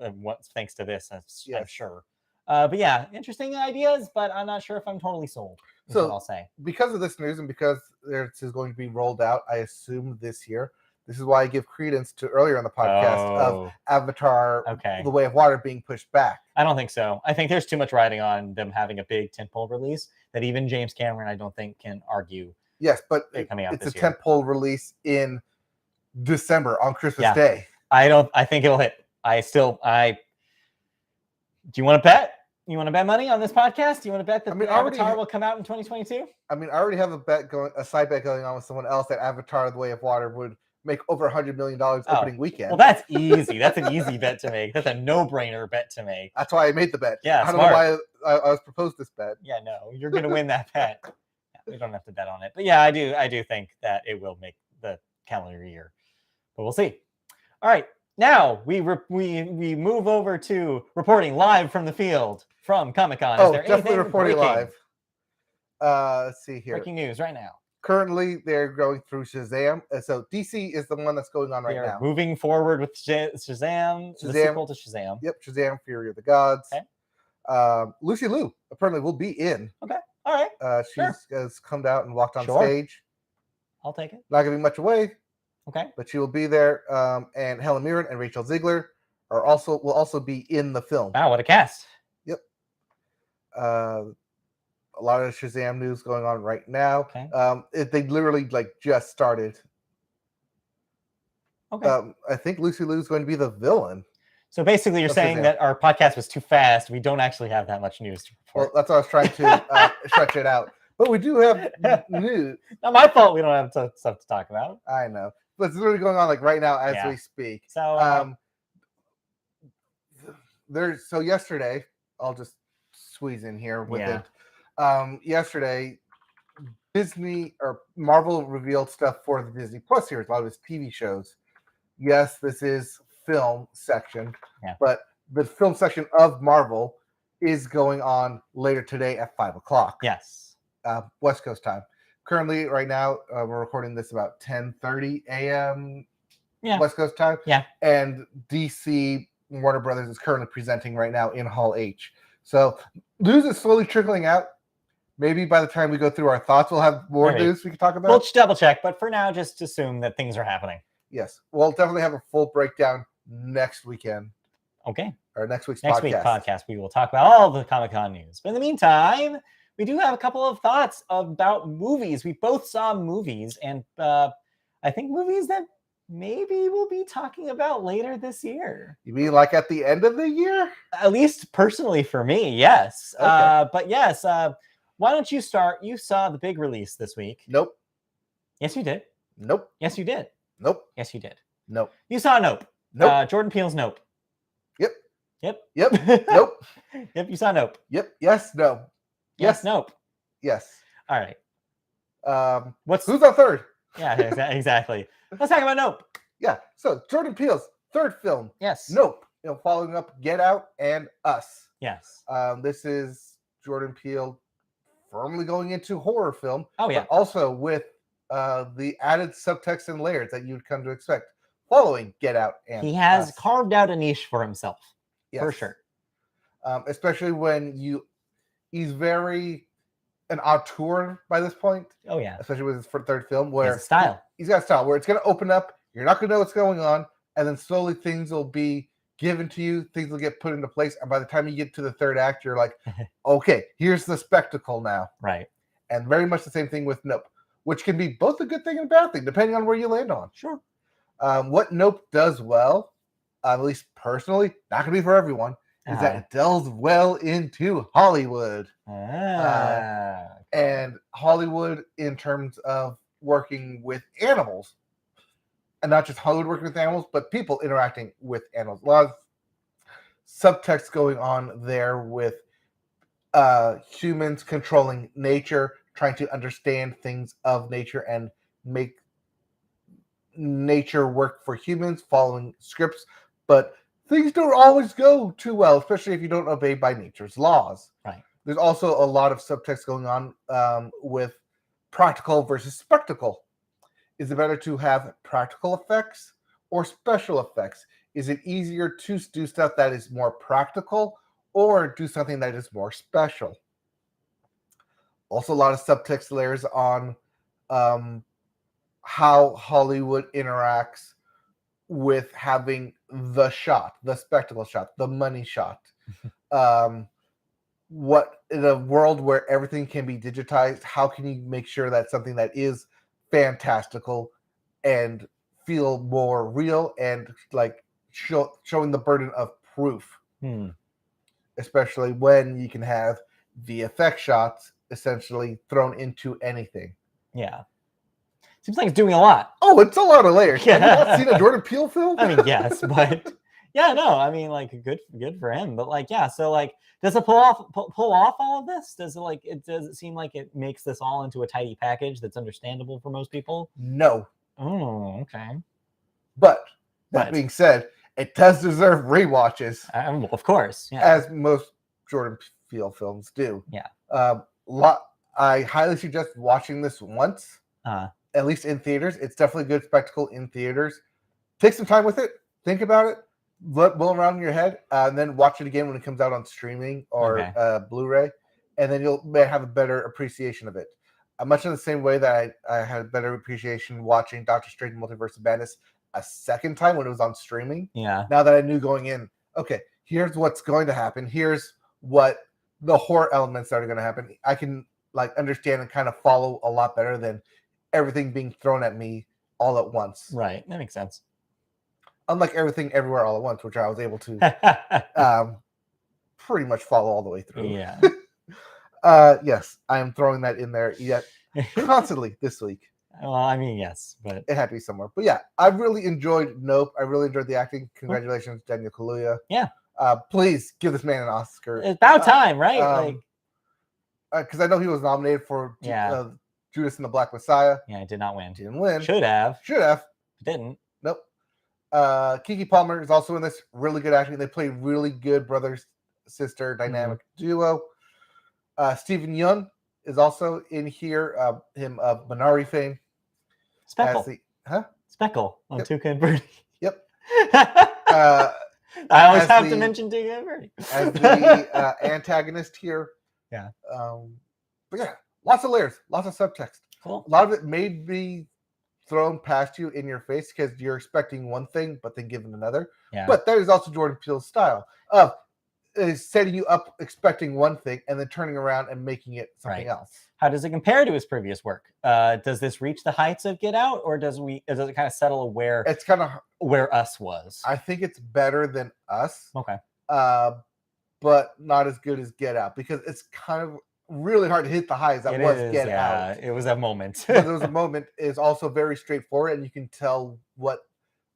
thanks to this, I'm Yes. sure. But yeah, interesting ideas, but I'm not sure if I'm totally sold. Is So- what I'll say. Because of this news and because this is going to be rolled out, I assume this year. This is why I give credence to earlier in the podcast of Avatar, Okay. The Way of Water being pushed back. I don't think so. I think there's too much riding on them having a big tentpole release that even James Cameron, I don't think, can argue. Yes, but It coming out it's a this year. tentpole release in December on Christmas Yeah. Day. I think it'll hit. Do you want to bet? You want to bet money on this podcast? You want to bet that I mean, the I already Avatar ha- will come out in 2022? I mean, I already have a side bet going on with someone else that Avatar: The Way of Water would make over $100 million opening weekend. Well, that's easy. That's an easy bet to make. That's a no-brainer bet to make. That's why I made the bet. Yeah, I don't know why I was proposed this bet. Yeah, no, you're going to win that bet. Yeah, we don't have to bet on it, but yeah, I do think that it will make the calendar year, but we'll see. All right, now we move over to reporting live from the field from Comic-Con. Oh, definitely reporting live. Let's see here. Breaking news right now. Currently, they're going through Shazam. So DC is the one that's going on right now. Moving forward with Shazam, the sequel to Shazam. Yep, Shazam: Fury of the Gods. Okay. Lucy Liu apparently will be in. Okay, all right. Has come out and walked on stage. I'll take it. Not giving much away. Okay. But she will be there. And Helen Mirren and Rachel Zegler will also be in the film. Wow, what a cast. Yep. A lot of Shazam news going on right now. Okay. They literally just started. Okay. I think Lucy Liu is going to be the villain. So basically, you're saying that our podcast was too fast. We don't actually have that much news to report. Well, that's why I was trying to stretch it out. But we do have news. Not my fault. We don't have stuff to talk about. I know, but it's literally going on right now as we speak. So So yesterday, I'll just squeeze in here with it. Yesterday, Disney or Marvel revealed stuff for the Disney Plus series, a lot of its TV shows. Yes, this is film section, but the film section of Marvel is going on later today at 5:00. Yes, West Coast time. Currently, right now, we're recording this about 10:30 a.m. West Coast time. Yeah, and DC Warner Brothers is currently presenting right now in Hall H. So news is slowly trickling out. Maybe by the time we go through our thoughts, we'll have more news we can talk about. We'll double check, but for now, just assume that things are happening. Yes, we'll definitely have a full breakdown next weekend. Okay. Or next week's podcast, we will talk about all the Comic-Con news. But in the meantime, we do have a couple of thoughts about movies. We both saw movies, and I think movies that maybe we'll be talking about later this year. You mean like at the end of the year? At least personally for me, yes. Okay. But yes, why don't you start? You saw the big release this week. Nope. Yes, you did. Nope. Yes, you did. Nope. Yes, you did. Nope. You saw Nope. Nope. Jordan Peele's Nope. Yep. Yep. Yep. Nope. Yep. You saw Nope. Yep. Yes. No. Yes. Nope. Yes. All right. Who's on third? Yeah. Exactly. Let's talk about Nope. Yeah. So Jordan Peele's third film. Yes. Nope. Following up Get Out and Us. Yes. This is Jordan Peele firmly going into horror film. Oh yeah. But also with the added subtext and layers that you'd come to expect following Get Out and he has Us. carved out a niche for himself. Yes. For sure. Especially when he's very an auteur by this point. Oh yeah. Especially with his third film where he's got a style where it's going to open up. You're not going to know what's going on. And then slowly things will be given to you. Things will get put into place. And by the time you get to the third act, you're like, okay, here's the spectacle now. Right. And very much the same thing with Nope, which can be both a good thing and a bad thing, depending on where you land on. Sure. What Nope does well, at least personally, not going to be for everyone, is that it delves well into Hollywood. And Hollywood in terms of working with animals. And not just Hollywood working with animals, but people interacting with animals. A lot of subtext going on there with humans controlling nature, trying to understand things of nature and make nature work for humans, following scripts. But things don't always go too well, especially if you don't obey by nature's laws. Right. There's also a lot of subtext going on with practical versus spectacle. Is it better to have practical effects or special effects? Is it easier to do stuff that is more practical or do something that is more special? Also, a lot of subtext layers on how Hollywood interacts with having the shot, the spectacle shot, the money shot. What in a world where everything can be digitized, how can you make sure that something that is fantastical and feel more real and like showing the burden of proof, especially when you can have the effect shots essentially thrown into anything. Yeah. Seems like it's doing a lot. Oh, it's a lot of layers. Yeah. Have you not seen a Jordan Peele film? I mean, yes, but yeah, no, I mean, like, good for him. But like, yeah, so like, does it pull off all of this? Does it seem like it makes this all into a tidy package that's understandable for most people? No. Oh, okay. But that being said, it does deserve rewatches, Well, of course, yeah. as most Jordan Peele films do. Yeah. I highly suggest watching this once, at least in theaters. It's definitely a good spectacle in theaters. Take some time with it. Think about it. Let it blow around in your head, and then watch it again when it comes out on streaming or Blu-ray, and then you'll have a better appreciation of it. Much in the same way that I had a better appreciation watching Doctor Strange Multiverse of Madness a second time when it was on streaming. Yeah. Now that I knew going in, okay, here's what's going to happen. Here's what the horror elements that are going to happen. I can like understand and kind of follow a lot better than everything being thrown at me all at once. Right. That makes sense. Unlike Everything Everywhere All at Once, which I was able to pretty much follow all the way through. Yeah. Yes, I am throwing that in there yet constantly this week. Well, I mean, yes, but it had to be somewhere. But yeah, I really enjoyed Nope. I really enjoyed the acting. Congratulations, Daniel Kaluuya. Yeah. Please give this man an Oscar. It's about time, right? Because I know he was nominated for Judas and the Black Messiah. Yeah, did not win. Didn't win. Should have. Didn't. Nope. Keke Palmer is also in this. Really good acting. They play really good brother-sister dynamic duo. Stephen Yeun is also in here. Him of Minari fame. Speckle. Speckle on Tuca and Birdie. Yep. I always have to mention Tuca and Birdie. As the antagonist here. Yeah. But yeah, lots of layers, lots of subtext. Cool. A lot of it may be thrown past you in your face because you're expecting one thing, but then given another. Yeah. But that is also Jordan Peele's style of setting you up expecting one thing and then turning around and making it something else. How does it compare to his previous work? Does this reach the heights of Get Out, or does it kind of settle where it's kind of where Us was? I think it's better than Us. Okay. But not as good as Get Out because it's kind of really hard to hit the highs that Get Out. It was a moment. But there was a moment. Is also very straightforward, and you can tell what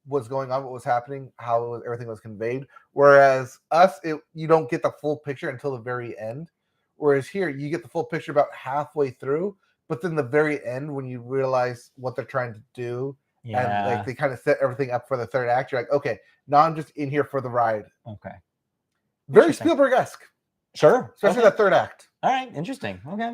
was going on, what was happening, how everything was conveyed. Whereas Us, you don't get the full picture until the very end. Whereas here, you get the full picture about halfway through, but then the very end, when you realize what they're trying to do, and like they kind of set everything up for the third act, you're like, okay, now I'm just in here for the ride. Okay. Very Spielberg-esque. Sure. Especially that third act. All right. Interesting. Okay.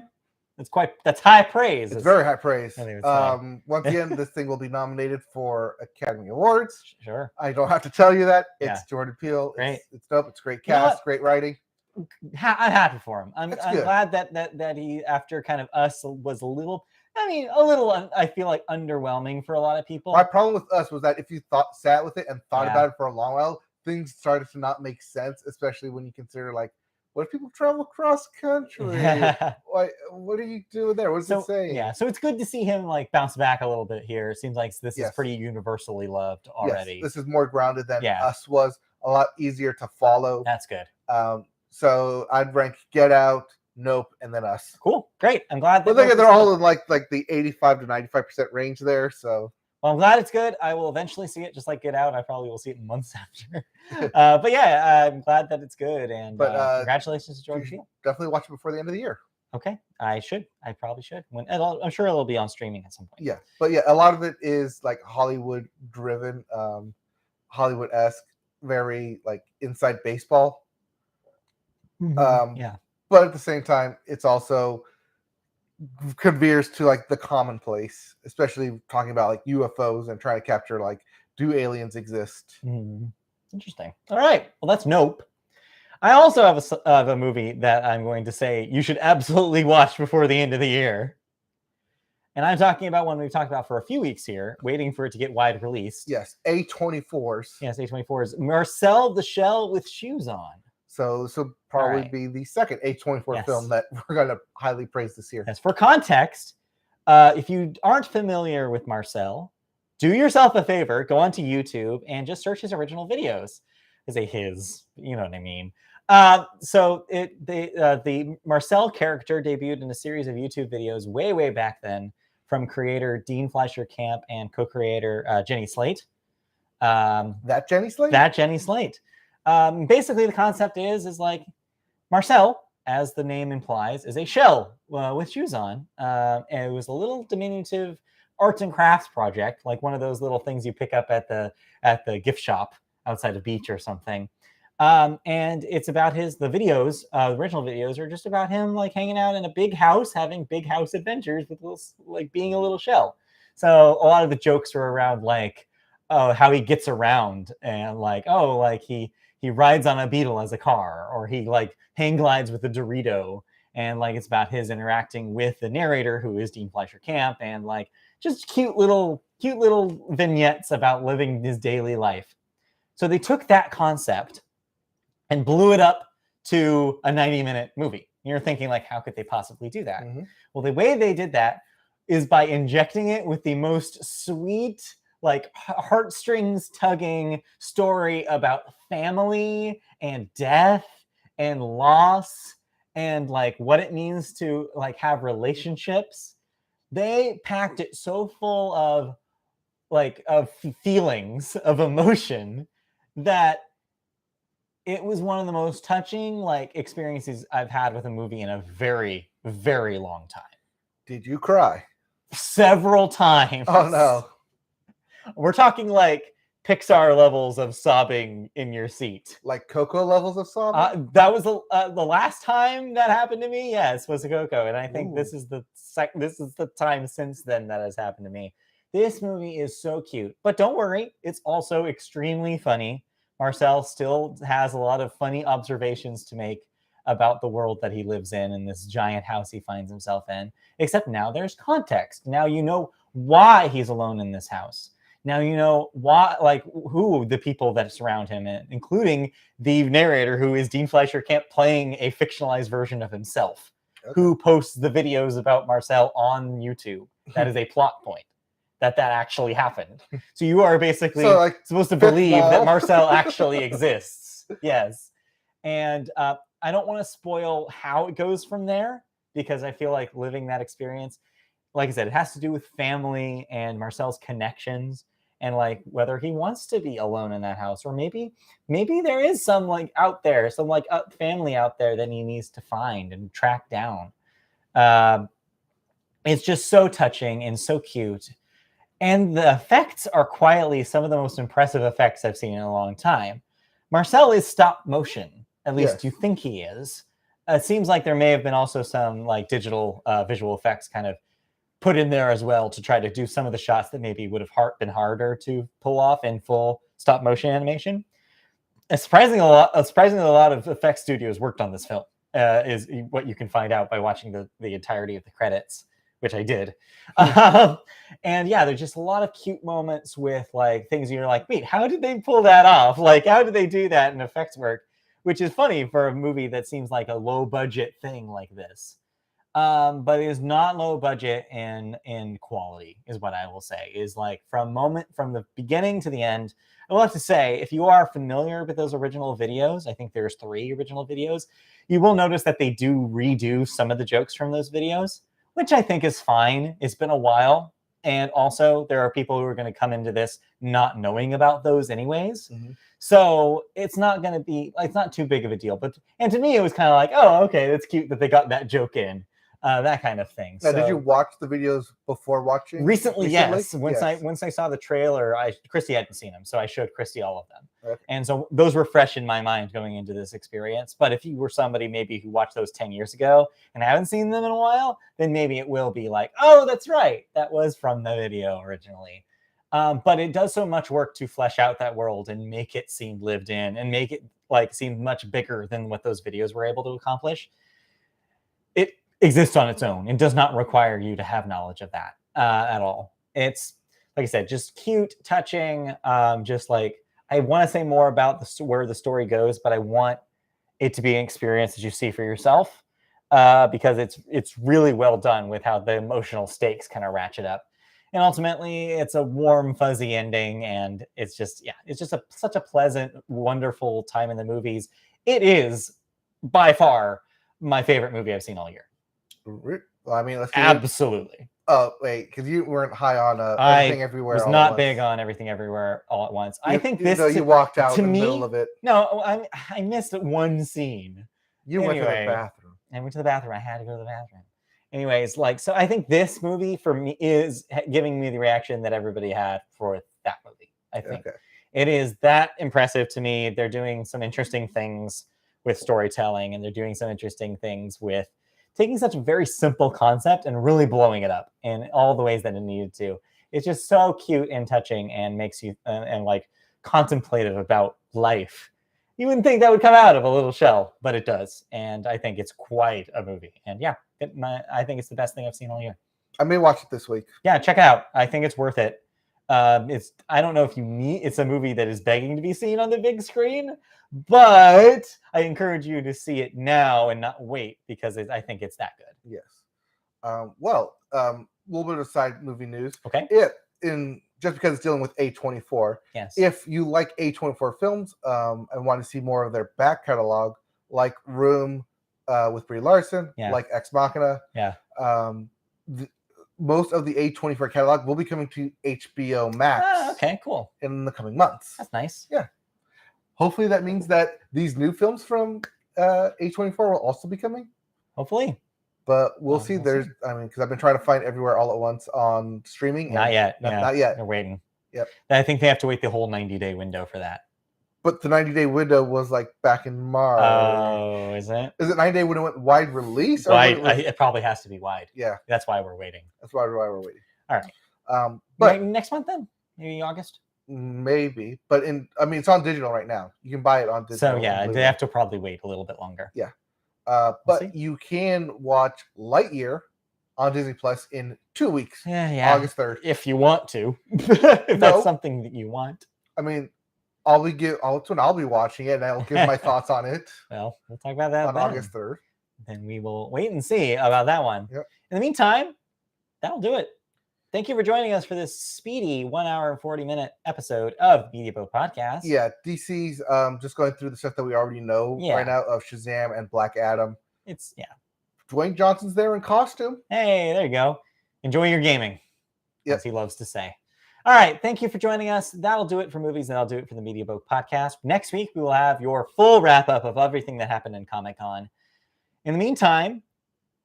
That's high praise. It's very high praise. Once again, this thing will be nominated for Academy Awards. Sure. I don't have to tell you that. It's Jordan Peele. Great. It's dope. It's great cast, great writing. I'm happy for him. I'm glad that he, after kind of Us, was a little, I feel like underwhelming for a lot of people. My problem with Us was that if you sat with it and thought about it for a long while, things started to not make sense, especially when you consider like, what if people travel cross country? What are you doing there? What's it saying? Yeah, so it's good to see him like bounce back a little bit here. It seems like this is pretty universally loved already. Yes, this is more grounded than Us was. A lot easier to follow. That's good. So I'd rank Get Out, Nope, and then Us. Cool, great. I'm glad. But they're all in like the 85 to 95% range there. So. Well, I'm glad it's good. I will eventually see it, just like Get Out. I probably will see it months after. But yeah, I'm glad that it's good. And congratulations to Jordan Peele. Definitely watch it before the end of the year. Okay, I should. I probably should. I'm sure it'll be on streaming at some point. Yeah, but yeah, a lot of it is like Hollywood-driven, Hollywood-esque, very like inside baseball. Yeah. But at the same time, it's also converes to like the commonplace, especially talking about like UFOs and trying to capture like, do aliens exist? Interesting. All right. Well, that's Nope. I also have a movie that I'm going to say you should absolutely watch before the end of the year. And I'm talking about one we've talked about for a few weeks here, waiting for it to get wide released. Yes, A24's. Yes, A24's Marcel the Shell with Shoes On. So this will probably be the second A24 film that we're going to highly praise this year. Yes. For context, if you aren't familiar with Marcel, do yourself a favor, go onto YouTube and just search his original videos. You know what I mean. So the Marcel character debuted in a series of YouTube videos way back then from creator Dean Fleischer Camp and co-creator Jenny Slate. That Jenny Slate? That Jenny Slate. Basically, the concept is like Marcel, as the name implies, is a shell with shoes on. And it was a little diminutive arts and crafts project, like one of those little things you pick up at the gift shop outside a beach or something. And it's about the videos, the original videos are just about him like hanging out in a big house, having big house adventures with like being a little shell. So a lot of the jokes are around like, oh, how he gets around and like, oh, like he rides on a beetle as a car, or he like hang glides with a Dorito. And like, it's about his interacting with the narrator, who is Dean Fleischer Camp, and like just cute little vignettes about living his daily life. So they took that concept and blew it up to a 90-minute movie. And you're thinking like, how could they possibly do that? Mm-hmm. Well, the way they did that is by injecting it with the most sweet, like heartstrings tugging story about family and death and loss and like what it means to like have relationships. They packed it so full of like of feelings, of emotion, that it was one of the most touching like experiences I've had with a movie in a very long time. Did you cry? Several times. Oh no. We're talking like Pixar levels of sobbing in your seat. Like Coco levels of sobbing? That was the last time that happened to me. Yes, was a Coco, and I think this is the time since then that has happened to me. This movie is so cute, but don't worry, it's also extremely funny. Marcel still has a lot of funny observations to make about the world that he lives in and this giant house he finds himself in. Except now there's context. Now you know why he's alone in this house. Now you know why, like who the people that surround him, including the narrator, who is Dean Fleischer Camp playing a fictionalized version of himself, who posts the videos about Marcel on YouTube. That is a plot point. That actually happened. So you are basically supposed to believe that Marcel actually exists. Yes. And I don't want to spoil how it goes from there, because I feel like living that experience, like I said, it has to do with family and Marcel's connections and like whether he wants to be alone in that house, or maybe there is some like out there, some like family out there that he needs to find and track down. It's just so touching and so cute. And the effects are quietly some of the most impressive effects I've seen in a long time. Marcel is stop motion, at least you think he is. It seems like there may have been also some like digital visual effects kind of put in there as well to try to do some of the shots that maybe would have been harder to pull off in full stop motion animation. Surprisingly, a lot of effects studios worked on this film, is what you can find out by watching the entirety of the credits, which I did. And yeah, there's just a lot of cute moments with like things you're like, wait, how did they pull that off? Like, how did they do that in effects work? Which is funny for a movie that seems like a low budget thing like this. But it is not low budget in quality, is what I will say. Is like from the beginning to the end. I will have to say, if you are familiar with those original videos, I think there's 3 original videos, you will notice that they do redo some of the jokes from those videos, which I think is fine. It's been a while. And also there are people who are going to come into this not knowing about those anyways. Mm-hmm. So it's not going to be, it's not too big of a deal. And to me, it was kind of like, oh, okay, that's cute that they got that joke in. That kind of thing. Now, did you watch the videos before watching? Recently? Yes. Once I saw the trailer, Christy hadn't seen them, so I showed Christy all of them. Okay. And so those were fresh in my mind going into this experience. But if you were somebody maybe who watched those 10 years ago and haven't seen them in a while, then maybe it will be like, oh, that's right, that was from the video originally. But it does so much work to flesh out that world and make it seem lived in and make it like seem much bigger than what those videos were able to accomplish. It exists on its own and does not require you to have knowledge of that at all. It's, like I said, just cute, touching. Just like, I want to say more about where the story goes, but I want it to be an experience that you see for yourself, because it's really well done with how the emotional stakes kind of ratchet up. And ultimately, it's a warm, fuzzy ending, and it's just such a pleasant, wonderful time in the movies. It is by far my favorite movie I've seen all year. Well, I mean, let's see. Absolutely. Oh wait, because you weren't high on Everything Everywhere. Was all at not once. big on Everything Everywhere all at once. I You- think even this though you walked out to in the me- middle of it. No, I missed one scene. You went to the Anyway. bathroom. I went to the bathroom. I had to go to the bathroom. Anyways, like, so I think this movie for me is giving me the reaction that everybody had for that movie. I think Okay. it is that impressive to me. They're doing some interesting things with storytelling, and they're doing some interesting things with taking such a very simple concept and really blowing it up in all the ways that it needed to. It's just so cute and touching, and makes you and like contemplative about life. You wouldn't think that would come out of a little shell, but it does. And I think it's quite a movie. And yeah, I think it's the best thing I've seen all year. I may watch it this week. Yeah, check it out. I think it's worth it. I don't know if it's a movie that is begging to be seen on the big screen, but I encourage you to see it now and not wait, because I think it's that good. Yes. Well, a little bit of side movie news. Okay. Just because it's dealing with A24. Yes. If you like A24 films and want to see more of their back catalog, like Room with Brie Larson, Yeah. like Ex Machina, Yeah. most of the A24 catalog will be coming to HBO Max Okay, cool. in the coming months. That's nice. Hopefully that means that these new films from A24 will also be coming. Hopefully. But we'll see. We'll see. Because I've been trying to find Everywhere All at Once on streaming. Not yet. Not yet. They're waiting. Yep. I think they have to wait the whole 90-day window for that. But the 90-day window was like back in March. Oh, is it? Is it 90-day when it went wide release? Or Wide. when it was- It probably has to be wide. yeah, That's why we're waiting. that's why we're waiting. All right. But Maybe next month then? Maybe August? maybe. But it's on digital right now. You can buy it on digital. So on yeah, Blu-ray. they have to probably wait a little bit longer. But see. you can watch Lightyear on Disney Plus in 2 weeks, Yeah. August 3rd. If you want to. If No. that's something that you want. I mean, I'll be watching it, and I'll give my thoughts on it Well, we'll talk about that on then. August 3rd. Then we will wait and see about that one. Yep. In the meantime, that'll do it. Thank you for joining us for this speedy 1 hour and 40-minute episode of Media Boat Podcast. Yeah, DC's just going through the stuff that we already know Yeah. right now of Shazam and Black Adam. Yeah. Dwayne Johnson's there in costume. Hey, there you go. Enjoy your gaming, Yep. as he loves to say. All right. Thank you for joining us. That'll do it for movies, and that'll do it for the Media Boat Podcast. Next week, we will have your full wrap-up of everything that happened in Comic-Con. In the meantime,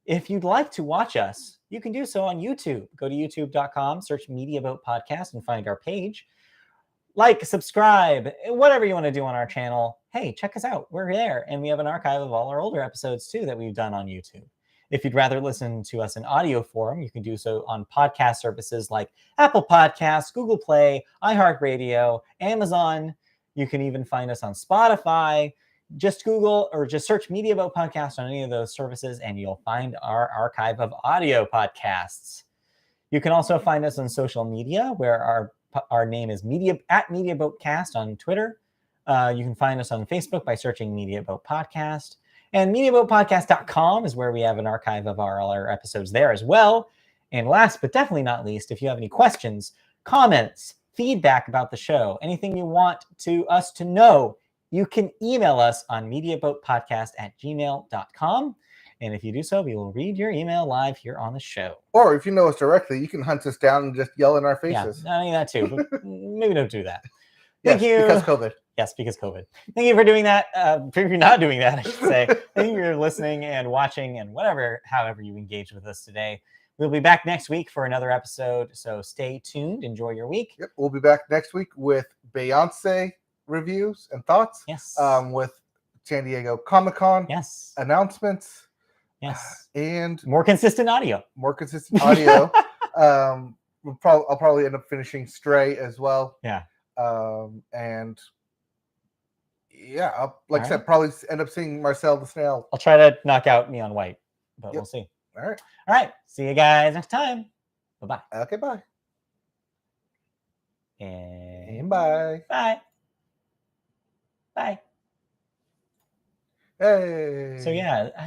if you'd like to watch us, you can do so on YouTube. Go to youtube.com, search Media Boat Podcast, and find our page. Like, subscribe, whatever you want to do on our channel. Hey, check us out. We're there. And we have an archive of all our older episodes, too, that we've done on YouTube. If you'd rather listen to us in audio form, you can do so on podcast services like Apple Podcasts, Google Play, iHeartRadio, Amazon. You can even find us on Spotify. Just Google or just search Media Boat Podcast on any of those services, and you'll find our archive of audio podcasts. You can also find us on social media, where our name is Media Boatcast on Twitter. You can find us on Facebook by searching Media Boat Podcast. And MediaBoatPodcast.com is where we have an archive of all our episodes there as well. And last but definitely not least, if you have any questions, comments, feedback about the show, anything you want us to know, you can email us on MediaBoatPodcast@gmail.com. And if you do so, we will read your email live here on the show. Or if you know us directly, you can hunt us down and just yell in our faces. Yeah, I mean that too, but maybe don't do that. Yes, Thank you. because COVID. Yes, because COVID. Thank you for doing that. For not doing that, I should say. Thank you for listening and watching and however you engage with us today. We'll be back next week for another episode. So stay tuned. Enjoy your week. Yep, we'll be back next week with Beyonce reviews and thoughts. Yes. With San Diego Comic-Con Yes. announcements. Yes. And More consistent audio. more consistent audio. I'll probably end up finishing Stray as well. Yeah. And yeah, I All said, probably end up seeing Marcel the Snail. I'll try to knock out Neon White, but Yep. we'll see. All right. All right. See you guys next time. Bye-bye. Okay, bye. And Bye. bye. Bye. Hey. So yeah,